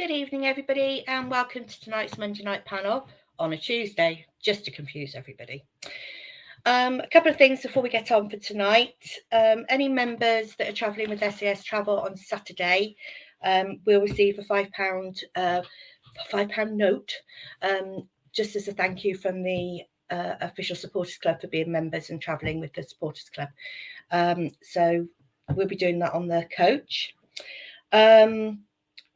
Good evening, everybody, and welcome to tonight's Monday night panel on a Tuesday, just to confuse everybody. A couple of things before we get on for tonight. Any members that are travelling with SAS Travel on Saturday will receive a £5 note, just as a thank you from the official supporters club for being members and travelling with the supporters club. So we'll be doing that on the coach.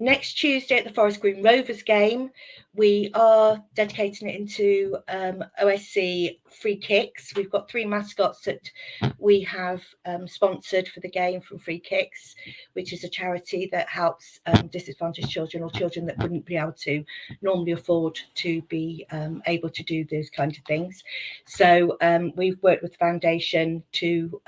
Next Tuesday at the Forest Green Rovers game, we are dedicating it into OSC free kicks. We've got 3 mascots that we have sponsored for the game from Free Kicks, which is a charity that helps disadvantaged children or children that wouldn't be able to normally afford to be able to do those kinds of things. So we've worked with the foundation to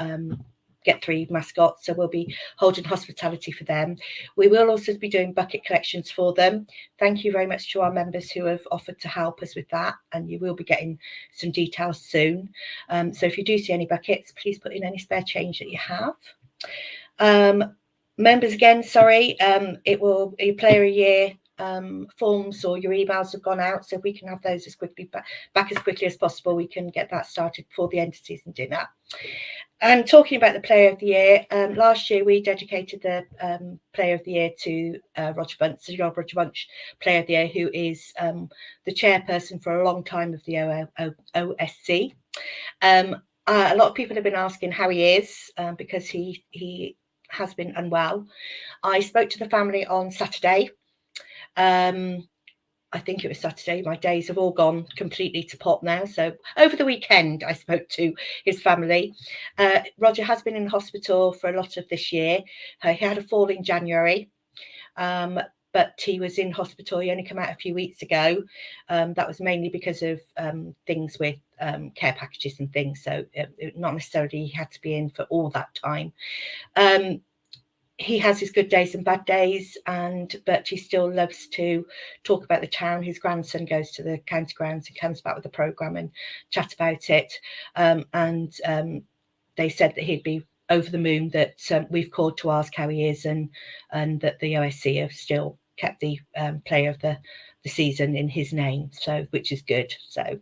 get 3 mascots, so we'll be holding hospitality for them. We will also be doing bucket collections for them. Thank you very much to our members who have offered to help us with that, and you will be getting some details soon. So if you do see any buckets, please put in any spare change that you have. Members, again, sorry, your player a year forms or your emails have gone out, so if we can have those as quickly back as quickly as possible, we can get that started before the end of season dinner. And talking about the Player of the Year, last year we dedicated the Player of the Year to Roger Bunce, the Roger Bunce Player of the Year, who is the chairperson for a long time of the OSC. A lot of people have been asking how he is because he has been unwell. I spoke to the family on Saturday. I think it was Saturday. My days have all gone completely to pot now. So over the weekend, I spoke to his family. Roger has been in hospital for a lot of this year. He had a fall in January, but he was in hospital. He only came out a few weeks ago. That was mainly because of things with care packages and things. So not necessarily he had to be in for all that time. He has his good days and bad days, but he still loves to talk about the town. His grandson goes to the county grounds and comes back with the programme and chat about it. They said that he'd be over the moon that we've called to ask how he is, and that the OSC have still kept the player of the season in his name, so which is good. So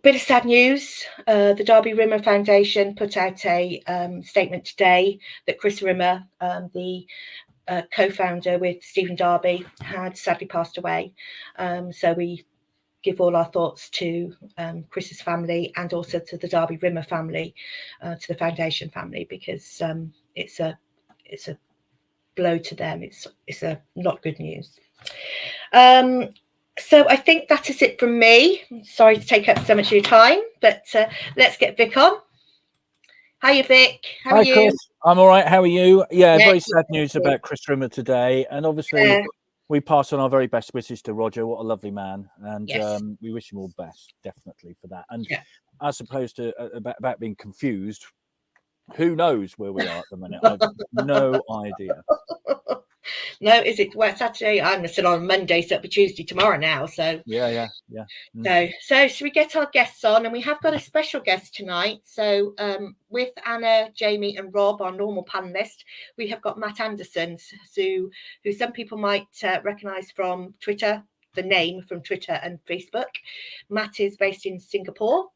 bit of sad news. The Derby Rimmer Foundation put out a statement today that Chris Rimmer, the co-founder with Stephen Darby, had sadly passed away. So we give all our thoughts to Chris's family and also to the Derby Rimmer family, to the foundation family, because it's a blow to them. It's a not good news. So I think that is it from me. Sorry to take up so much of your time, but let's get Vic on. Hiya, Vic. How are you? Chris. I'm all right. How are you? Yeah, very sad news about Chris Rimmer today. And obviously, we pass on our very best wishes to Roger. What a lovely man. And we wish him all the best, definitely, for that. And as opposed to about being confused, who knows where we are at the minute? I've no idea. No, is it Saturday? I'm still on Monday, so it'll be Tuesday tomorrow now. So yeah. So should we get our guests on? And we have got a special guest tonight. So with Anna, Jamie, and Rob, our normal panelist, we have got Matt Anderson, who some people might recognise from Twitter, the name from Twitter and Facebook. Matt is based in Singapore.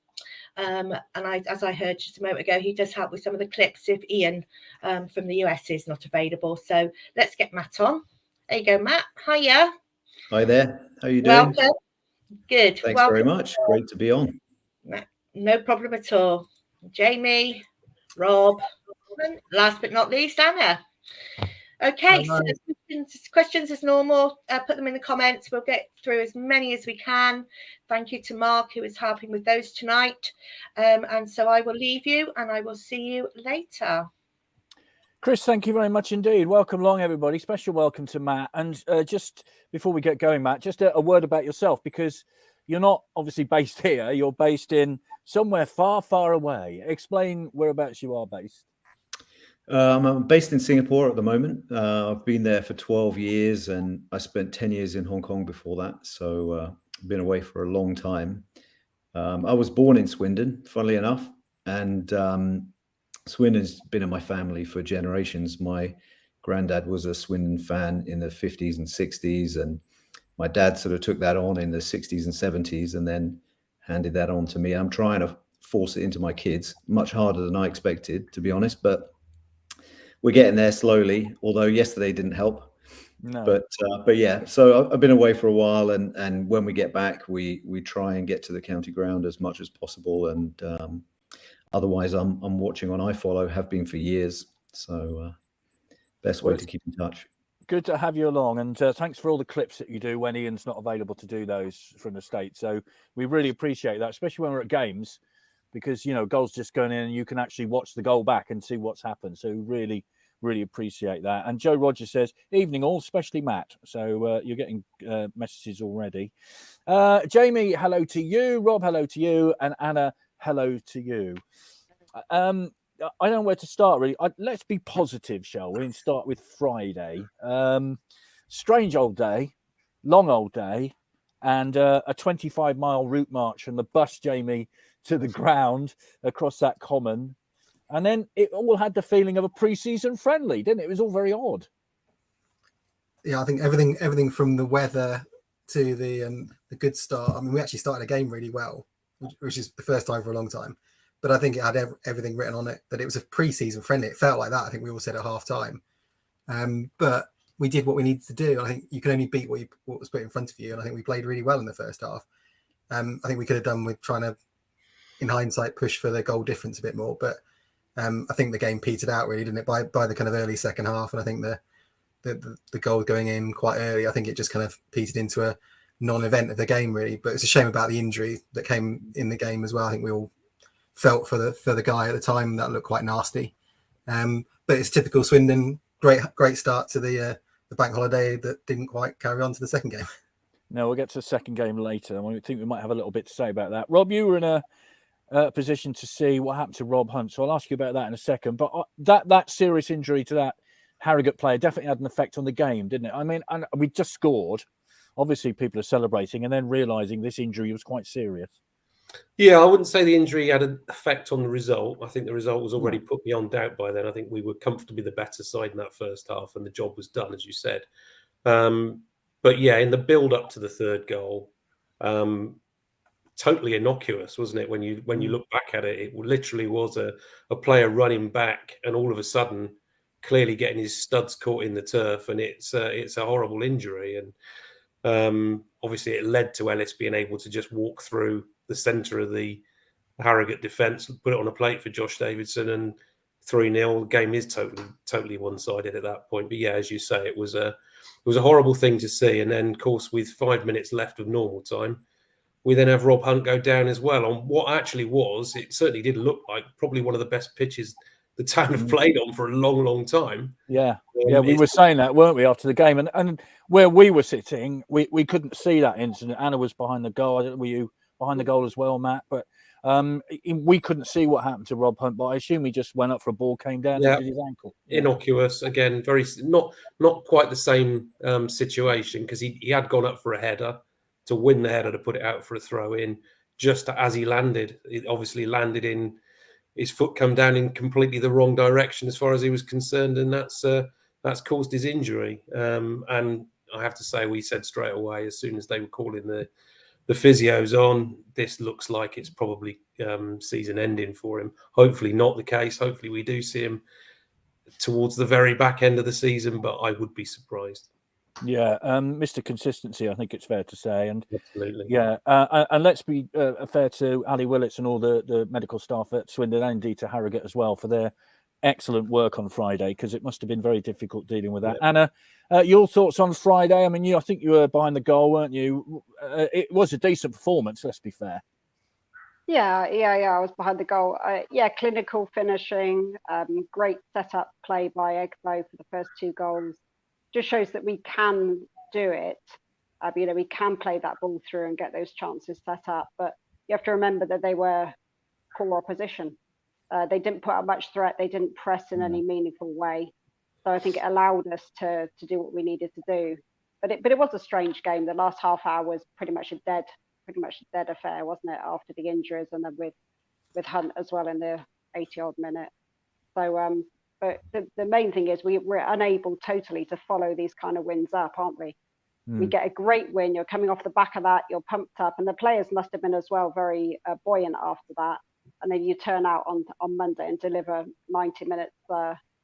And as I heard just a moment ago, he does help with some of the clips if Ian from the US is not available. So let's get Matt on. There you go, Matt. Hiya. Hi there. How are you doing? Welcome. Good. Thanks very much. Great to be on. No problem at all. Jamie, Rob, and last but not least, Anna. Okay, so questions as normal. Put them in the comments. We'll get through as many as we can. Thank you to Mark, who is helping with those tonight. And so I will leave you, and I will see you later. Chris, thank you very much indeed. Welcome along, everybody. Special welcome to Matt. And just before we get going, Matt, just a word about yourself, because you're not obviously based here. You're based in somewhere far, far away. Explain whereabouts you are based. I'm based in Singapore at the moment. I've been there for 12 years and I spent 10 years in Hong Kong before that. So I've been away for a long time. I was born in Swindon, funnily enough. And Swindon's been in my family for generations. My granddad was a Swindon fan in the 50s and 60s, and my dad sort of took that on in the 60s and 70s and then handed that on to me. I'm trying to force it into my kids, much harder than I expected, to be honest, but we're getting there slowly, although yesterday didn't help. No. But yeah, so I've been away for a while, and when we get back, we try and get to the county ground as much as possible, and otherwise I'm watching on iFollow, have been for years, so best way to keep in touch. Good to have you along, and thanks for all the clips that you do when Ian's not available to do those from the States. So we really appreciate that, especially when we're at games, because, you know, goals just going in and you can actually watch the goal back and see what's happened. So really appreciate that. And Joe Rogers says, evening all, especially Matt. So you're getting messages already. Jamie, hello to you. Rob, hello to you. And Anna, hello to you. I don't know where to start, really. Let's be positive, shall we? And start with Friday. Strange old day, long old day, and a 25-mile route march from the bus, Jamie, to the ground across that common. And then it all had the feeling of a pre-season friendly, didn't it? It was all very odd. Yeah, I think everything from the weather to the good start. I mean, we actually started a game really well, which is the first time for a long time. But I think it had everything written on it that it was a pre-season friendly. It felt like that. I think we all said at half time. But we did what we needed to do. I think you can only beat what was put in front of you. And I think we played really well in the first half. I think we could have done with trying to, in hindsight, push for the goal difference a bit more. But I think the game petered out, really, didn't it? By the kind of early second half. And I think the goal going in quite early, I think it just kind of petered into a non-event of the game, really. But it's a shame about the injury that came in the game as well. I think we all felt for the guy at the time. That looked quite nasty. But it's typical Swindon. Great start to the bank holiday that didn't quite carry on to the second game. No, we'll get to the second game later. I think we might have a little bit to say about that. Rob, you were in a position to see what happened to Rob Hunt, so I'll ask you about that in a second. But that serious injury to that Harrogate player definitely had an effect on the game, didn't it? I mean, and we just scored. Obviously, people are celebrating and then realising this injury was quite serious. Yeah, I wouldn't say the injury had an effect on the result. I think the result was already put beyond doubt by then. I think we were comfortably the better side in that first half, and the job was done, as you said. But yeah, in the build-up to the third goal, totally innocuous, wasn't it? When you look back at it, it literally was a player running back, and all of a sudden, clearly getting his studs caught in the turf, and it's a horrible injury. And obviously, it led to Ellis being able to just walk through the centre of the Harrogate defence, put it on a plate for Josh Davidson, and 3-0. The game is totally one-sided at that point. But yeah, as you say, it was a horrible thing to see. And then, of course, with 5 minutes left of normal time, we then have Rob Hunt go down as well on what actually was, it certainly did look like probably one of the best pitches the town have played on for a long, long time. Yeah, we were saying that, weren't we, after the game? And where we were sitting, we couldn't see that incident. Anna was behind the goal. I don't know, were you behind the goal as well, Matt? But we couldn't see what happened to Rob Hunt. But I assume he just went up for a ball, came down, and hit his ankle. Innocuous again, very not quite the same situation, because he had gone up for a header to win the header to put it out for a throw in. Just as he landed, it obviously landed in. His foot come down in completely the wrong direction as far as he was concerned, and that's caused his injury. And I have to say, we said straight away, as soon as they were calling the physios on, this looks like it's probably season ending for him. Hopefully not the case. Hopefully we do see him towards the very back end of the season, but I would be surprised. Yeah, Mr. Consistency, I think it's fair to say. And absolutely. Yeah, and let's be fair to Ali Willits and all the medical staff at Swindon, and indeed to Harrogate as well, for their excellent work on Friday, because it must have been very difficult dealing with that. Yeah. Anna, your thoughts on Friday? I mean, I think you were behind the goal, weren't you? It was a decent performance, let's be fair. Yeah, I was behind the goal. Clinical finishing, great setup play by Egbo for the first two goals. Just shows that we can do it. We can play that ball through and get those chances set up. But you have to remember that they were poor opposition. They didn't put up much threat. They didn't press in any meaningful way. So I think it allowed us to do what we needed to do. But it was a strange game. The last half hour was pretty much a dead affair, wasn't it? After the injuries, and then with Hunt as well in the 80-odd minute. So But the main thing is we're unable totally to follow these kind of wins up, aren't we? We get a great win. You're coming off the back of that. You're pumped up, and the players must have been as well very buoyant after that. And then you turn out on Monday and deliver 90 minutes,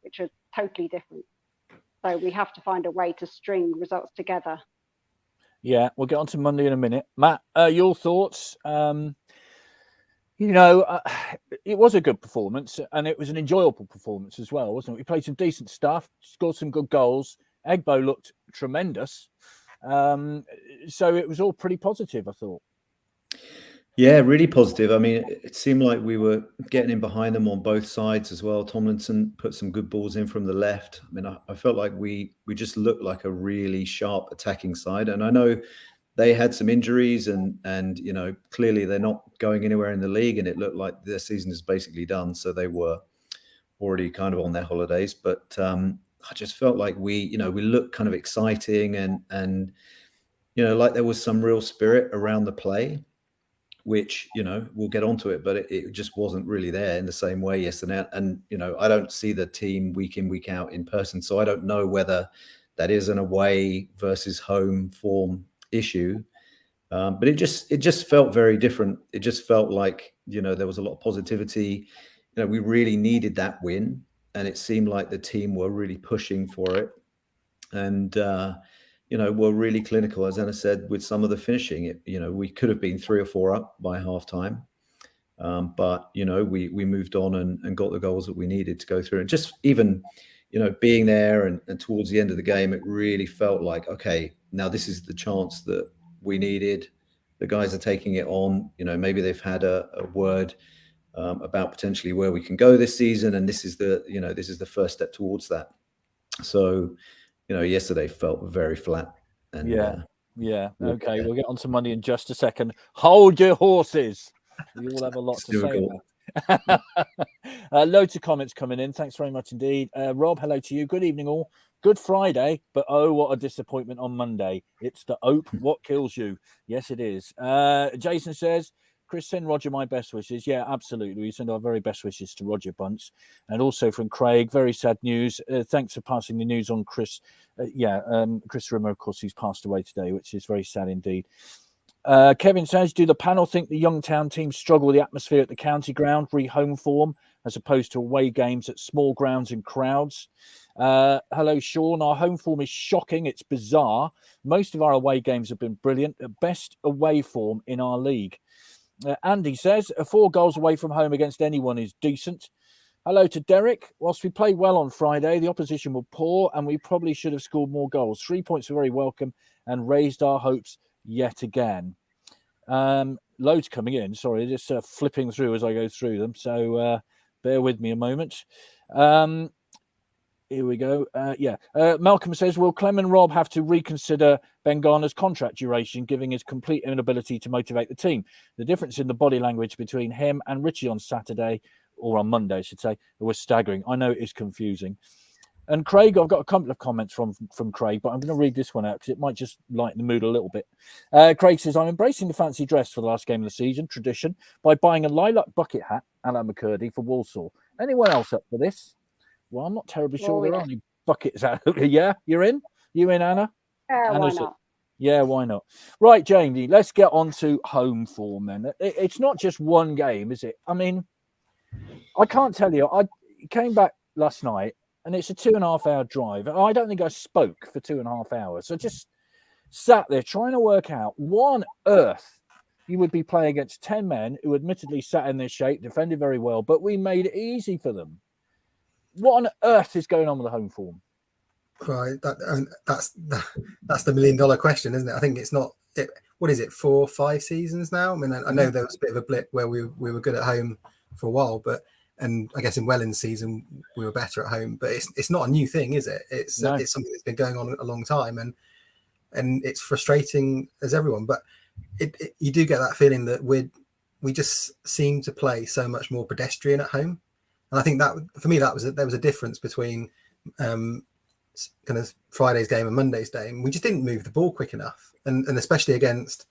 which are totally different. So we have to find a way to string results together. Yeah, we'll get on to Monday in a minute. Matt, your thoughts? It was a good performance, and it was an enjoyable performance as well, wasn't it? We played some decent stuff, scored some good goals. Egbo looked tremendous. So it was all pretty positive, I thought. Yeah, really positive. I mean, it seemed like we were getting in behind them on both sides as well. Tomlinson put some good balls in from the left. I mean, I felt like we just looked like a really sharp attacking side. And I know they had some injuries and clearly they're not going anywhere in the league, and it looked like their season is basically done. So they were already kind of on their holidays. But I just felt like we looked kind of exciting and like there was some real spirit around the play, which, we'll get onto it, but it just wasn't really there in the same way yesterday. And, I don't see the team week in, week out in person. So I don't know whether that is an away versus home form issue. But it just felt very different. It just felt like, there was a lot of positivity. We really needed that win, and it seemed like the team were really pushing for it. And, were really clinical, as Anna said, with some of the finishing. We could have been 3 or 4 up by half time. But, we moved on and got the goals that we needed to go through. And just even, being there and towards the end of the game, it really felt like, okay, now this is the chance that we needed. The guys are taking it on. Maybe they've had a word about potentially where we can go this season. And this is the first step towards that. So, yesterday felt very flat. And yeah. Okay, we'll get on to Monday in just a second. Hold your horses. We all have a lot to say about it. Loads of comments coming in. Thanks very much indeed. Rob, hello to you. Good evening all. Good Friday, but oh, what a disappointment on Monday. It's the ope what kills you. Yes, it is. Jason says, Chris, send Roger my best wishes. Yeah, absolutely. We send our very best wishes to Roger Bunce. And also from Craig, very sad news. Thanks for passing the news on Chris. Chris Rimmer, of course, he's passed away today, which is very sad indeed. Kevin says, do the panel think the Youngtown team struggle with the atmosphere at the county ground, re-home form, as opposed to away games at small grounds and crowds? Hello, Sean. Our home form is shocking. It's bizarre. Most of our away games have been brilliant. The best away form in our league. Andy says, 4 goals away from home against anyone is decent. Hello to Derek. Whilst we played well on Friday, the opposition were poor and we probably should have scored more goals. 3 points were very welcome and raised our hopes yet again. Loads coming in. Sorry, just flipping through as I go through them. So bear with me a moment. Here we go. Malcolm says, will Clem and Rob have to reconsider Ben Garner's contract duration, given his complete inability to motivate the team? The difference in the body language between him and Richie on Saturday, or on Monday, I should say, was staggering. I know it is confusing. And Craig, I've got a couple of comments from Craig, but I'm going to read this one out because it might just lighten the mood a little bit. Craig says, I'm embracing the fancy dress for the last game of the season, tradition, by buying a lilac bucket hat, Alan McCurdy, for Walsall. Anyone else up for this? Well, I'm not terribly sure there are any buckets out. Yeah, you're in? You in, Anna? Yeah, why not? Yeah, why not? Right, Jamie, let's get on to home form then. It's not just one game, is it? I mean, I can't tell you. I came back last night and it's a 2.5 hour drive. I don't think I spoke for 2.5 hours. So just sat there trying to work out what on earth you would be playing against 10 men who admittedly sat in their shape, defended very well, but we made it easy for them. What on earth is going on with the home form? Right, that's the $1 million question, isn't it? I think it's not. What is it? 4 or 5 seasons now. I mean, I know there was a bit of a blip where we were good at home for a while, and I guess in Welland's season we were better at home. But it's not a new thing, is it? It's something that's been going on a long time, and it's frustrating as everyone. But you do get that feeling that we just seem to play so much more pedestrian at home. And I think that for me, there was a difference between kind of Friday's game and Monday's game. We just didn't move the ball quick enough, and especially against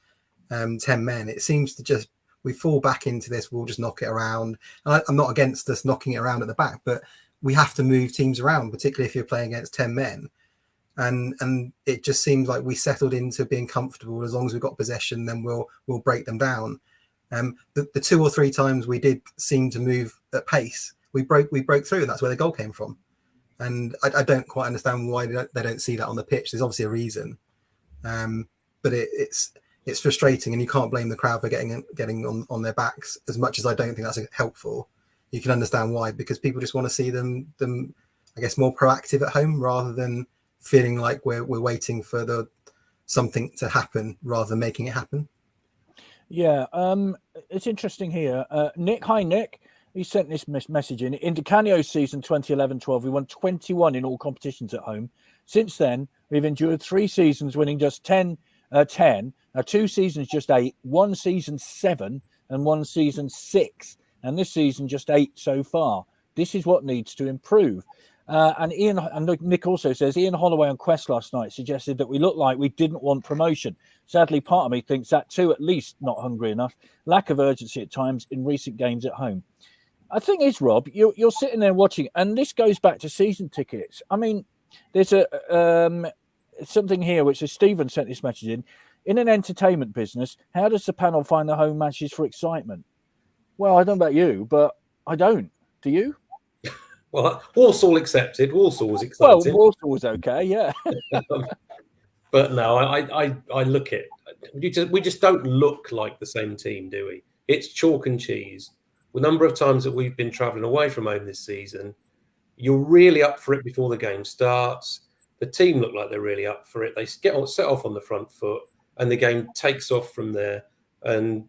10 men, it seems to just we fall back into this. We'll just knock it around. And I'm not against us knocking it around at the back, but we have to move teams around, particularly if you're playing against 10 men. And it just seems like we settled into being comfortable. As long as we've got possession, then we'll break them down. The 2 or 3 times we did seem to move at pace, we broke through, and that's where the goal came from. And I don't quite understand why they don't see that on the pitch. There's obviously a reason, but it's frustrating, and you can't blame the crowd for getting on their backs as much as I don't think that's helpful. You can understand why, because people just want to see them I guess more proactive at home rather than feeling like we're waiting for something to happen rather than making it happen. Yeah, it's interesting here. Nick, hi Nick. He sent this message in Di Canio's season 2011-12. We won 21 in all competitions at home. Since then, we've endured 3 seasons winning just 10, 2 seasons just 8, 1 season 7, and 1 season 6. And this season just 8 so far. This is what needs to improve. And Nick also says Ian Holloway on Quest last night suggested that we looked like we didn't want promotion. Sadly, part of me thinks that too, at least not hungry enough. Lack of urgency at times in recent games at home. I think is, Rob, you're sitting there watching, and this goes back to season tickets. I mean, there's something here which is Stephen sent this message in. In an entertainment business, how does the panel find the home matches for excitement? Well, I don't know about you, but I don't. Do you? Well, Walsall accepted. Walsall was exciting. Well, Walsall was okay, yeah. But no, I look at we just don't look like the same team, do we? It's chalk and cheese. The number of times that we've been travelling away from home this season, you're really up for it before the game starts. The team look like they're really up for it. They set off on the front foot, and the game takes off from there. And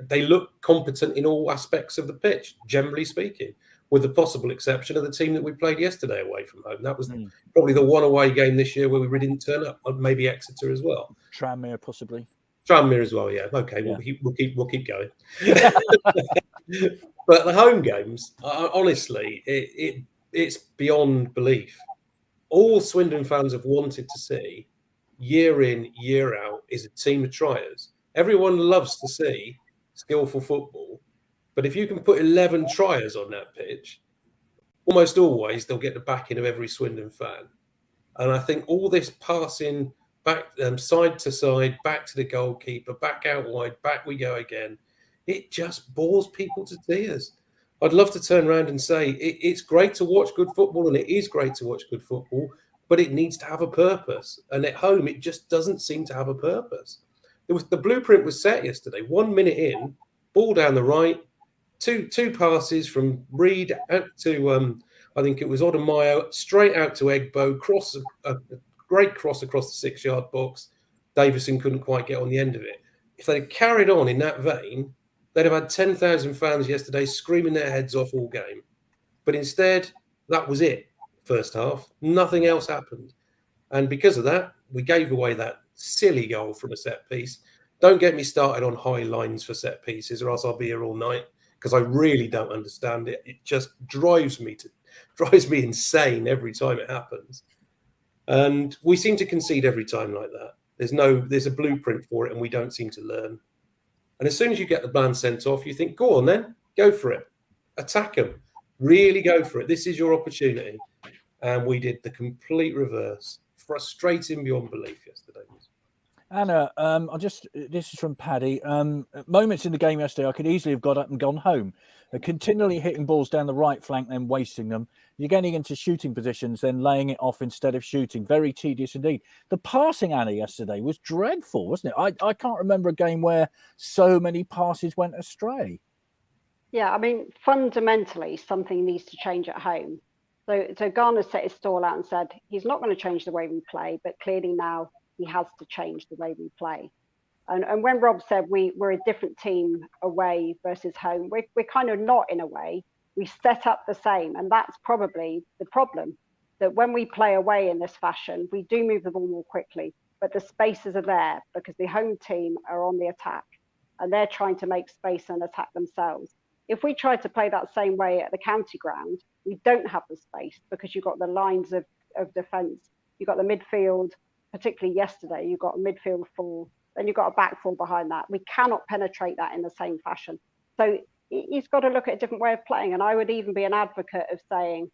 they look competent in all aspects of the pitch, generally speaking, with the possible exception of the team that we played yesterday away from home. That was probably the one away game this year where we really didn't turn up. Maybe Exeter as well. Tranmere possibly. Tranmere as well, yeah. Okay, yeah. We'll keep going. But the home games, honestly, it's beyond belief. All Swindon fans have wanted to see, year in, year out, is a team of triers. Everyone loves to see skillful football, but if you can put 11 triers on that pitch, almost always they'll get the backing of every Swindon fan. And I think all this passing back side to side, back to the goalkeeper, back out wide, back we go again. It just bores people to tears. I'd love to turn around and say it's great to watch good football, and it is great to watch good football, but it needs to have a purpose. And at home, it just doesn't seem to have a purpose. The blueprint was set yesterday. 1 minute in, ball down the right, two passes from Reed out to I think it was Odomayo, straight out to Egbo, a great cross across the 6-yard box. Davison couldn't quite get on the end of it. If they'd carried on in that vein, they'd have had 10,000 fans yesterday screaming their heads off all game. But instead, that was it. First half, nothing else happened. And because of that, we gave away that silly goal from a set piece. Don't get me started on high lines for set pieces, or else I'll be here all night, because I really don't understand it. It just drives me insane every time it happens. And we seem to concede every time like that. There's a blueprint for it, and we don't seem to learn. And as soon as you get the man sent off, you think, go on then, go for it. Attack them. Really go for it. This is your opportunity. And we did the complete reverse. Frustrating beyond belief yesterday. Anna, this is from Paddy. Moments in the game yesterday, I could easily have got up and gone home. They're continually hitting balls down the right flank, then wasting them. You're getting into shooting positions, then laying it off instead of shooting. Very tedious indeed. The passing, Anna, yesterday was dreadful, wasn't it? I can't remember a game where so many passes went astray. Yeah, I mean, fundamentally, something needs to change at home. So Garner set his stall out and said he's not going to change the way we play, but clearly now he has to change the way we play. And when Rob said we're a different team away versus home, we're kind of not in a way. We set up the same, and that's probably the problem, that when we play away in this fashion, we do move the ball more quickly, but the spaces are there because the home team are on the attack and they're trying to make space and attack themselves. If we try to play that same way at the county ground, we don't have the space because you've got the lines of defence, you've got the midfield, particularly yesterday, you've got a midfield four, then you've got a back four behind that. We cannot penetrate that in the same fashion. So he's got to look at a different way of playing. And I would even be an advocate of saying,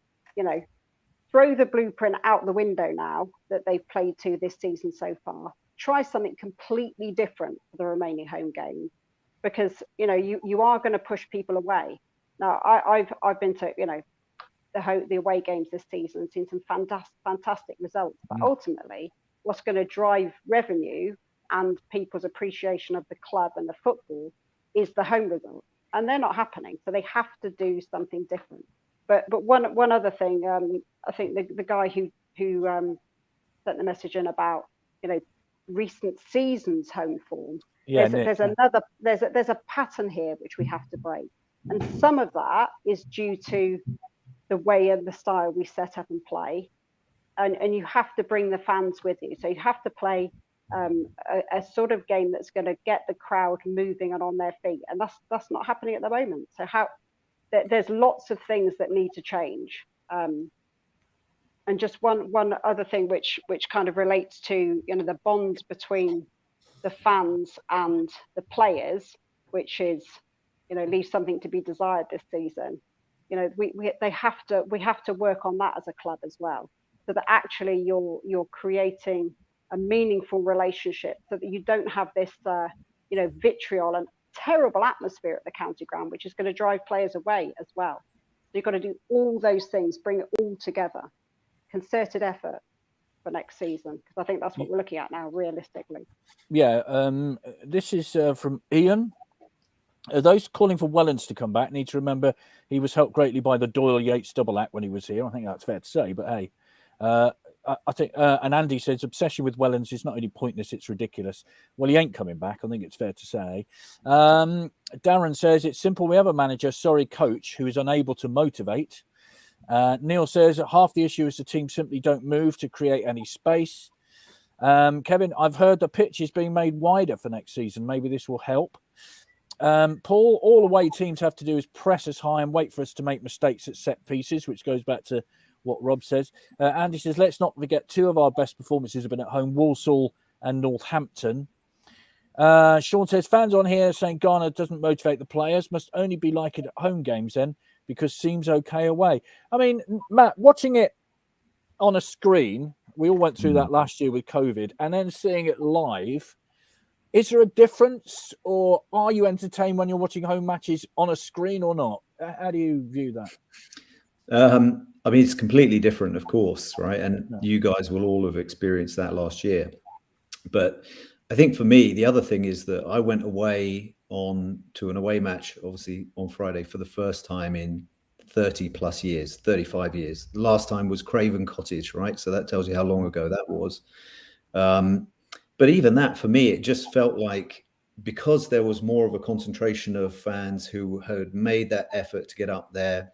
throw the blueprint out the window now that they've played to this season so far. Try something completely different for the remaining home games, because you are going to push people away. Now, I've been to the away games this season and seen some fantastic results, but ultimately, what's going to drive revenue and people's appreciation of the club and the football is the home result, and they're not happening. So they have to do something different. But one other thing, I think the guy who sent the message in about recent seasons home form. Yeah, there's a pattern here which we have to break, and some of that is due to the way and the style we set up and play, and you have to bring the fans with you. So you have to play a sort of game that's going to get the crowd moving and on their feet, and that's not happening at the moment. So there's lots of things that need to change. And just one other thing which kind of relates to the bond between the fans and the players, which is leaves something to be desired this season. We have to work on that as a club as well, so that actually you're creating a meaningful relationship, so that you don't have this vitriol and terrible atmosphere at the county ground, which is going to drive players away as well. So you've got to do all those things, bring it all together, concerted effort for next season, because I think that's what we're looking at now, realistically. Yeah, this is from Ian. Those calling for Wellens to come back need to remember he was helped greatly by the Doyle-Yates double act when he was here. I think that's fair to say, but hey, I think, and Andy says obsession with Wellens is not only pointless, it's ridiculous. Well, he ain't coming back, I think it's fair to say. Darren says it's simple. We have a manager, coach, who is unable to motivate. Neil says that half the issue is the team simply don't move to create any space. Kevin, I've heard the pitch is being made wider for next season. Maybe this will help. Paul, all away teams have to do is press us high and wait for us to make mistakes at set pieces, which goes back to what Rob says. Andy says, let's not forget two of our best performances have been at home, Walsall and Northampton. Sean says, fans on here saying Garner doesn't motivate the players, must only be like it at home games then, because seems okay away. I mean, Matt, watching it on a screen, we all went through that last year with COVID, and then seeing it live, is there a difference, or are you entertained when you're watching home matches on a screen or not? How do you view that? I mean, it's completely different, of course, right? And you guys will all have experienced that last year. But I think for me, the other thing is that I went away to an away match, obviously on Friday, for the first time in 30 plus years, 35 years. The last time was Craven Cottage, right? So that tells you how long ago that was. But even that, for me, it just felt like, because there was more of a concentration of fans who had made that effort to get up there,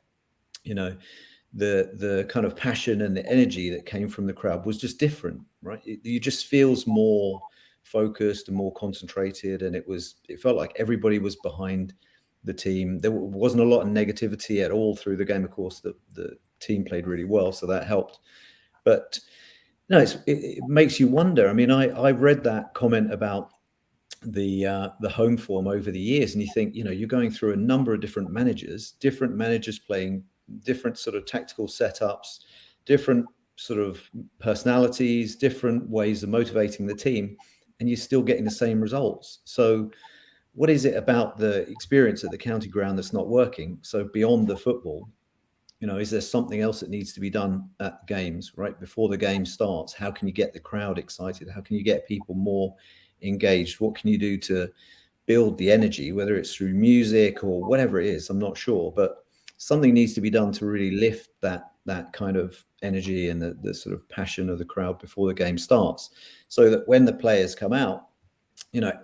the kind of passion and the energy that came from the crowd was just different, right? It just feels more focused and more concentrated, and it felt like everybody was behind the team. There wasn't a lot of negativity at all through the game. Of course, the team played really well, so that helped. But no, it makes you wonder. I mean, I read that comment about the home form over the years, and you think, you're going through a number of different managers playing different sort of tactical setups, different sort of personalities, different ways of motivating the team, and you're still getting the same results. So what is it about the experience at the county ground that's not working? So beyond the football, is there something else that needs to be done at games, right? Before the game starts, how can you get the crowd excited? How can you get people more engaged? What can you do to build the energy, whether it's through music or whatever it is? I'm not sure, but something needs to be done to really lift that kind of energy and the sort of passion of the crowd before the game starts, so that when the players come out,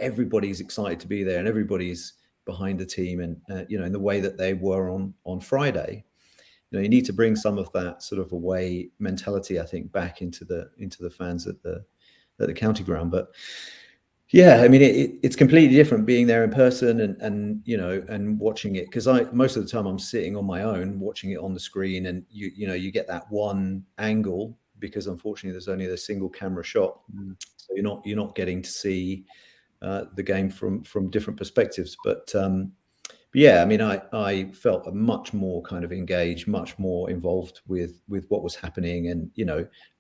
everybody's excited to be there and everybody's behind the team, and in the way that they were on Friday. You need to bring some of that sort of away mentality, I think, back into the fans at the county ground. But yeah, I mean, it's completely different being there in person and watching it, because most of the time I'm sitting on my own watching it on the screen, and you get that one angle, because unfortunately there's only a single camera shot, so you're not getting to see the game from different perspectives. But yeah, I mean, I felt much more kind of engaged, much more involved with what was happening, and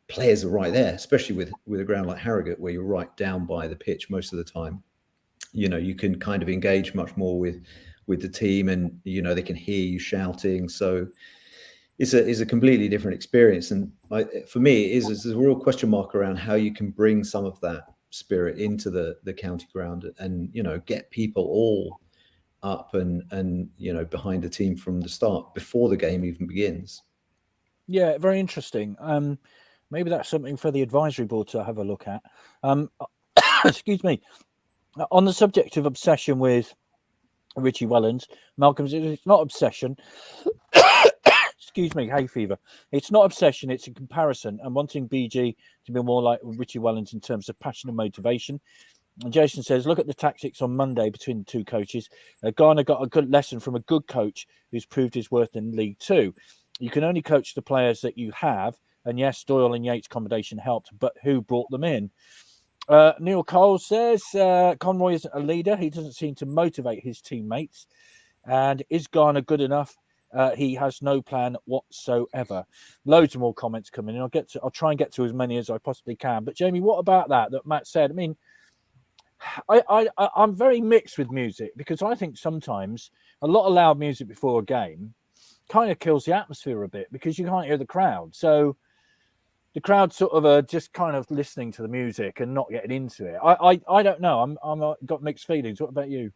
players are right there, especially with a ground like Harrogate where you're right down by the pitch most of the time. You can kind of engage much more with the team, and they can hear you shouting. So it's a completely different experience. And for me, there's a real question mark around how you can bring some of that spirit into the county ground, and get people all up and behind the team from the start before the game even begins. Yeah, very interesting. Maybe that's something for the advisory board to have a look at. Excuse me. On the subject of obsession with Richie Wellens, Malcolm, it's not obsession. Excuse me, hay fever. It's not obsession, it's a comparison, and wanting BG to be more like Richie Wellens in terms of passion and motivation. And Jason says, look at the tactics on Monday between the two coaches. Garner got a good lesson from a good coach who's proved his worth in League Two. You can only coach the players that you have. And yes, Doyle and Yates' combination helped, but who brought them in? Neil Cole says, Conroy isn't a leader. He doesn't seem to motivate his teammates. And is Garner good enough? He has no plan whatsoever. Loads more comments coming in. I'll try and get to as many as I possibly can. But Jamie, what about that Matt said? I mean, I'm very mixed with music, because I think sometimes a lot of loud music before a game kind of kills the atmosphere a bit, because you can't hear the crowd. So the crowd sort of are just kind of listening to the music and not getting into it. I don't know. I'm got mixed feelings. What about you?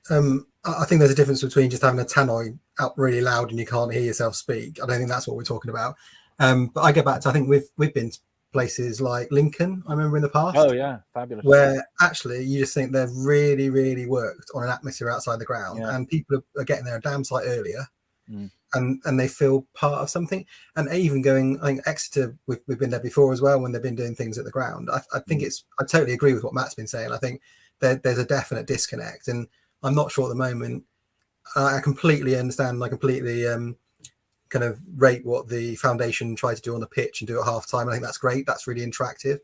I think there's a difference between just having a tannoy out really loud and you can't hear yourself speak. I don't think that's what we're talking about. But I go back to, I think we've been to places like Lincoln, I remember in the past. Oh yeah, fabulous. Where actually you just think they've really, really worked on an atmosphere outside the ground, and people are getting there a damn sight earlier, and they feel part of something. And even going, I think Exeter, we've been there before as well when they've been doing things at the ground. I think I totally agree with what Matt's been saying. I think there's a definite disconnect, and I'm not sure at the moment. I completely understand. I completely kind of rate what the foundation tried to do on the pitch and do at half time. I think that's great. That's really interactive.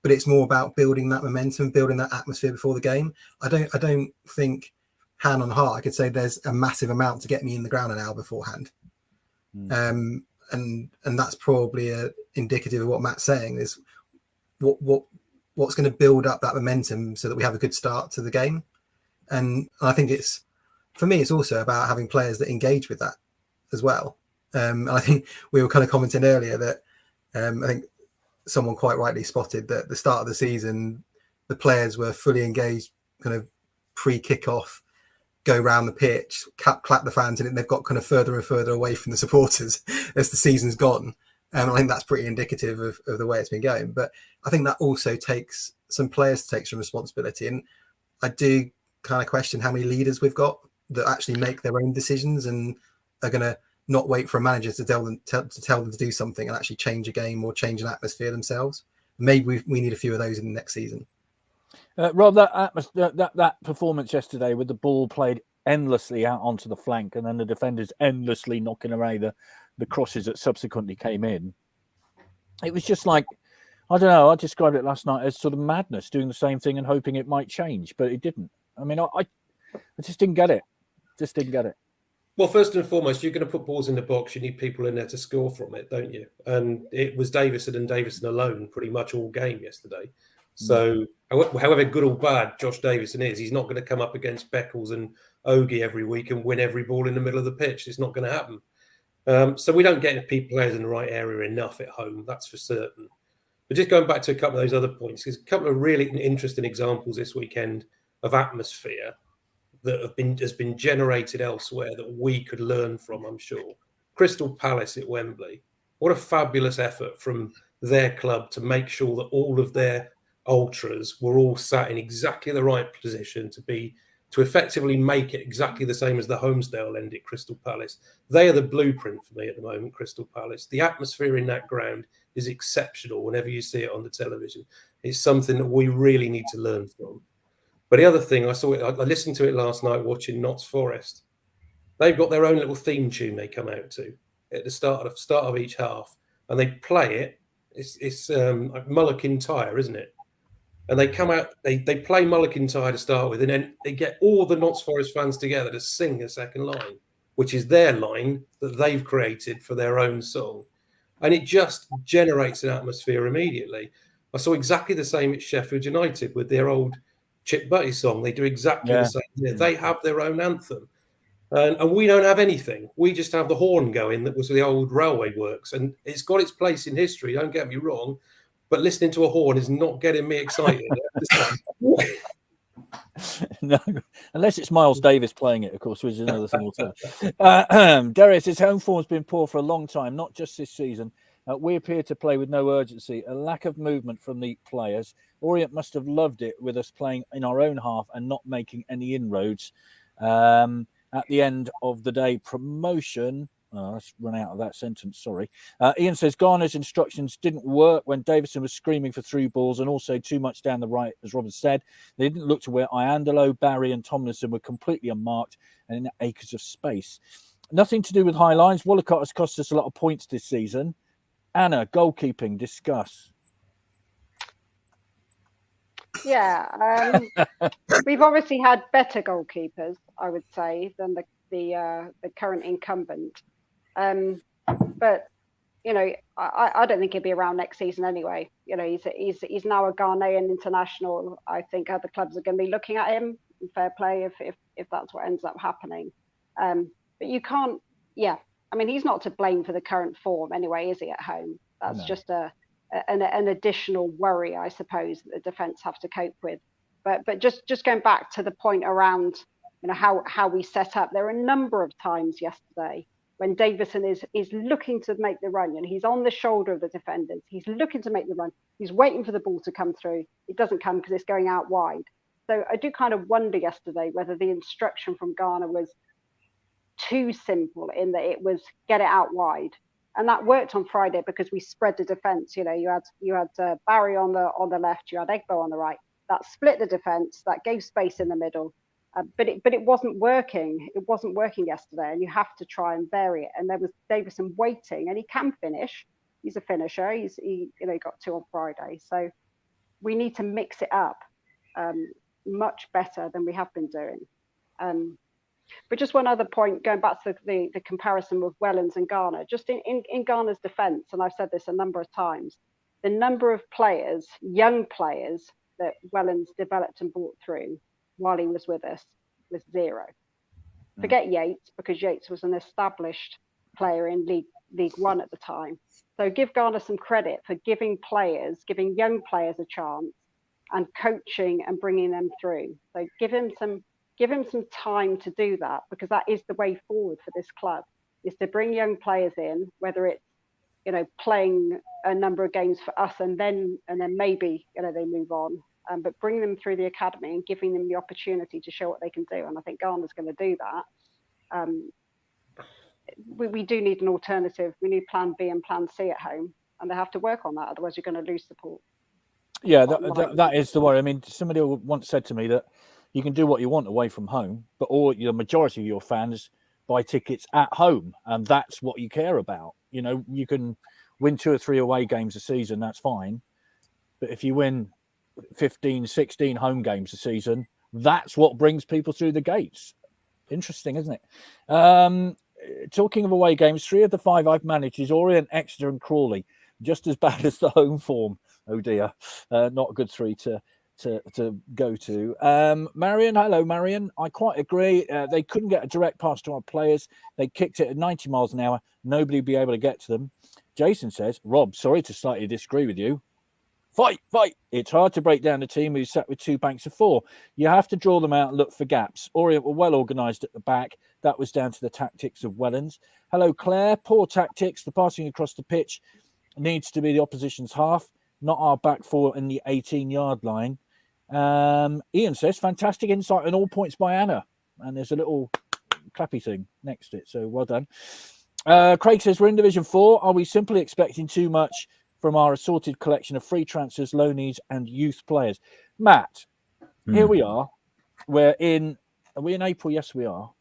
But it's more about building that momentum, building that atmosphere before the game. I don't think, hand on heart, I could say there's a massive amount to get me in the ground an hour beforehand. And that's probably indicative of what Matt's saying is what's going to build up that momentum so that we have a good start to the game. And I think for me, it's also about having players that engage with that as well. And I think we were kind of commenting earlier that I think someone quite rightly spotted that at the start of the season, the players were fully engaged, kind of pre-kickoff, go around the pitch, clap the fans, and they've got kind of further and further away from the supporters as the season's gone. And I think that's pretty indicative of the way it's been going. But I think that also takes some players to take some responsibility. And I do kind of question how many leaders we've got that actually make their own decisions and are going to not wait for a manager to tell them to do something and actually change a game or change an atmosphere themselves. Maybe we need a few of those in the next season. Rob, that performance yesterday with the ball played endlessly out onto the flank and then the defenders endlessly knocking away the crosses that subsequently came in. It was just like, I don't know, I described it last night as sort of madness, doing the same thing and hoping it might change, but it didn't. I mean, I just didn't get it. Well, first and foremost, you're going to put balls in the box. You need people in there to score from it, don't you? And it was Davison and Davison alone pretty much all game yesterday. So however good or bad Josh Davison is, he's not going to come up against Beckles and Ogie every week and win every ball in the middle of the pitch. It's not going to happen. So we don't get players in the right area enough at home, that's for certain. But just going back to a couple of those other points, there's a couple of really interesting examples this weekend of atmosphere that has been generated elsewhere that we could learn from, I'm sure. Crystal Palace at Wembley. What a fabulous effort from their club to make sure that all of their ultras were all sat in exactly the right position to effectively make it exactly the same as the Holmesdale end at Crystal Palace. They are the blueprint for me at the moment, Crystal Palace. The atmosphere in that ground is exceptional whenever you see it on the television. It's something that we really need to learn from. But the other thing, I listened to it last night watching Notts Forest. They've got their own little theme tune they come out to at the start of each half, and they play it. It's like Mulligan Tyre, isn't it? and they come out, they play Mulligan-Tyre to start with, and then they get all the Notts Forest fans together to sing a second line, which is their line that they've created for their own song. And it just generates an atmosphere immediately. I saw exactly the same at Sheffield United with their old Chip Butty song. They do exactly the same. They have their own anthem. And we don't have anything. We just have the horn going that was the old railway works. And it's got its place in history, don't get me wrong. But listening to a horn is not getting me excited. No, unless it's Miles Davis playing it, of course, which is another thing altogether. Darius, his home form's been poor for a long time, not just this season. We appear to play with no urgency, a lack of movement from the players. Orient must have loved it with us playing in our own half and not making any inroads. At the end of the day, promotion. Oh, let's run out of that sentence. Sorry. Ian says Garner's instructions didn't work when Davison was screaming for through balls and also too much down the right, as Robin said. They didn't look to where Iandolo, Barry and Tomlinson were completely unmarked and in acres of space. Nothing to do with high lines. Wollacott has cost us a lot of points this season. Anna, goalkeeping, discuss. Yeah, we've obviously had better goalkeepers, I would say, than the current incumbent. But you know, I don't think he'll be around next season anyway. You know, he's now a Ghanaian international. I think other clubs are going to be looking at him. Fair play if that's what ends up happening. But you can't. Yeah, I mean, he's not to blame for the current form anyway, is he? At home, that's just an additional worry, I suppose, that the defence have to cope with. But just going back to the point around, you know, how we set up. There are a number of times yesterday when Davison is looking to make the run, and he's on the shoulder of the defenders. He's looking to make the run. He's waiting for the ball to come through. It doesn't come because it's going out wide. So I do kind of wonder yesterday whether the instruction from Garner was too simple in that it was get it out wide. And that worked on Friday because we spread the defence. You know, you had Barry on the left, you had Egbo on the right. That split the defence. That gave space in the middle. But it wasn't working. It wasn't working yesterday, and you have to try and vary it. And there was Davison waiting, and he can finish. He's a finisher. He got 2 on Friday. So we need to mix it up much better than we have been doing. But just one other point, going back to the comparison with Wellens and Garner, just in Garner's defence, and I've said this a number of times, the number of players, young players, that Wellens developed and brought through while he was with us was 0. Forget Yates, because Yates was an established player in League One at the time. So give Garner some credit for giving young players a chance and coaching and bringing them through. So give him some time to do that, because that is the way forward for this club, is to bring young players in, whether it's, you know, playing a number of games for us and then maybe, you know, they move on, but bring them through the academy and giving them the opportunity to show what they can do. And I think Garner's going to do that. We do need an alternative. We need plan B and plan C at home, and they have to work on that. Otherwise you're going to lose support. Yeah, that is the worry. I mean, somebody once said to me that you can do what you want away from home, but the majority of your fans buy tickets at home, and that's what you care about. You know, you can win 2 or 3 away games a season, that's fine. But if you win 15, 16 home games a season, that's what brings people through the gates. Interesting, isn't it? Talking of away games, 3 of the 5 I've managed is Orient, Exeter and Crawley. Just as bad as the home form. Oh dear. Not a good 3 to go to. Marion, hello, Marion. I quite agree. They couldn't get a direct pass to our players. They kicked it at 90 miles an hour. Nobody would be able to get to them. Jason says, Rob, sorry to slightly disagree with you. Fight. It's hard to break down a team who's sat with 2 banks of 4. You have to draw them out and look for gaps. Orient were well organised at the back. That was down to the tactics of Wellens. Hello, Claire. Poor tactics. The passing across the pitch needs to be the opposition's half, not our back 4 in the 18-yard line. Ian says, fantastic insight on all points by Anna. And there's a little clappy thing next to it. So well done. Craig says, we're in Division 4. Are we simply expecting too much from our assorted collection of free transfers, loanees and youth players? Matt, here we are. Are we in April? Yes, we are.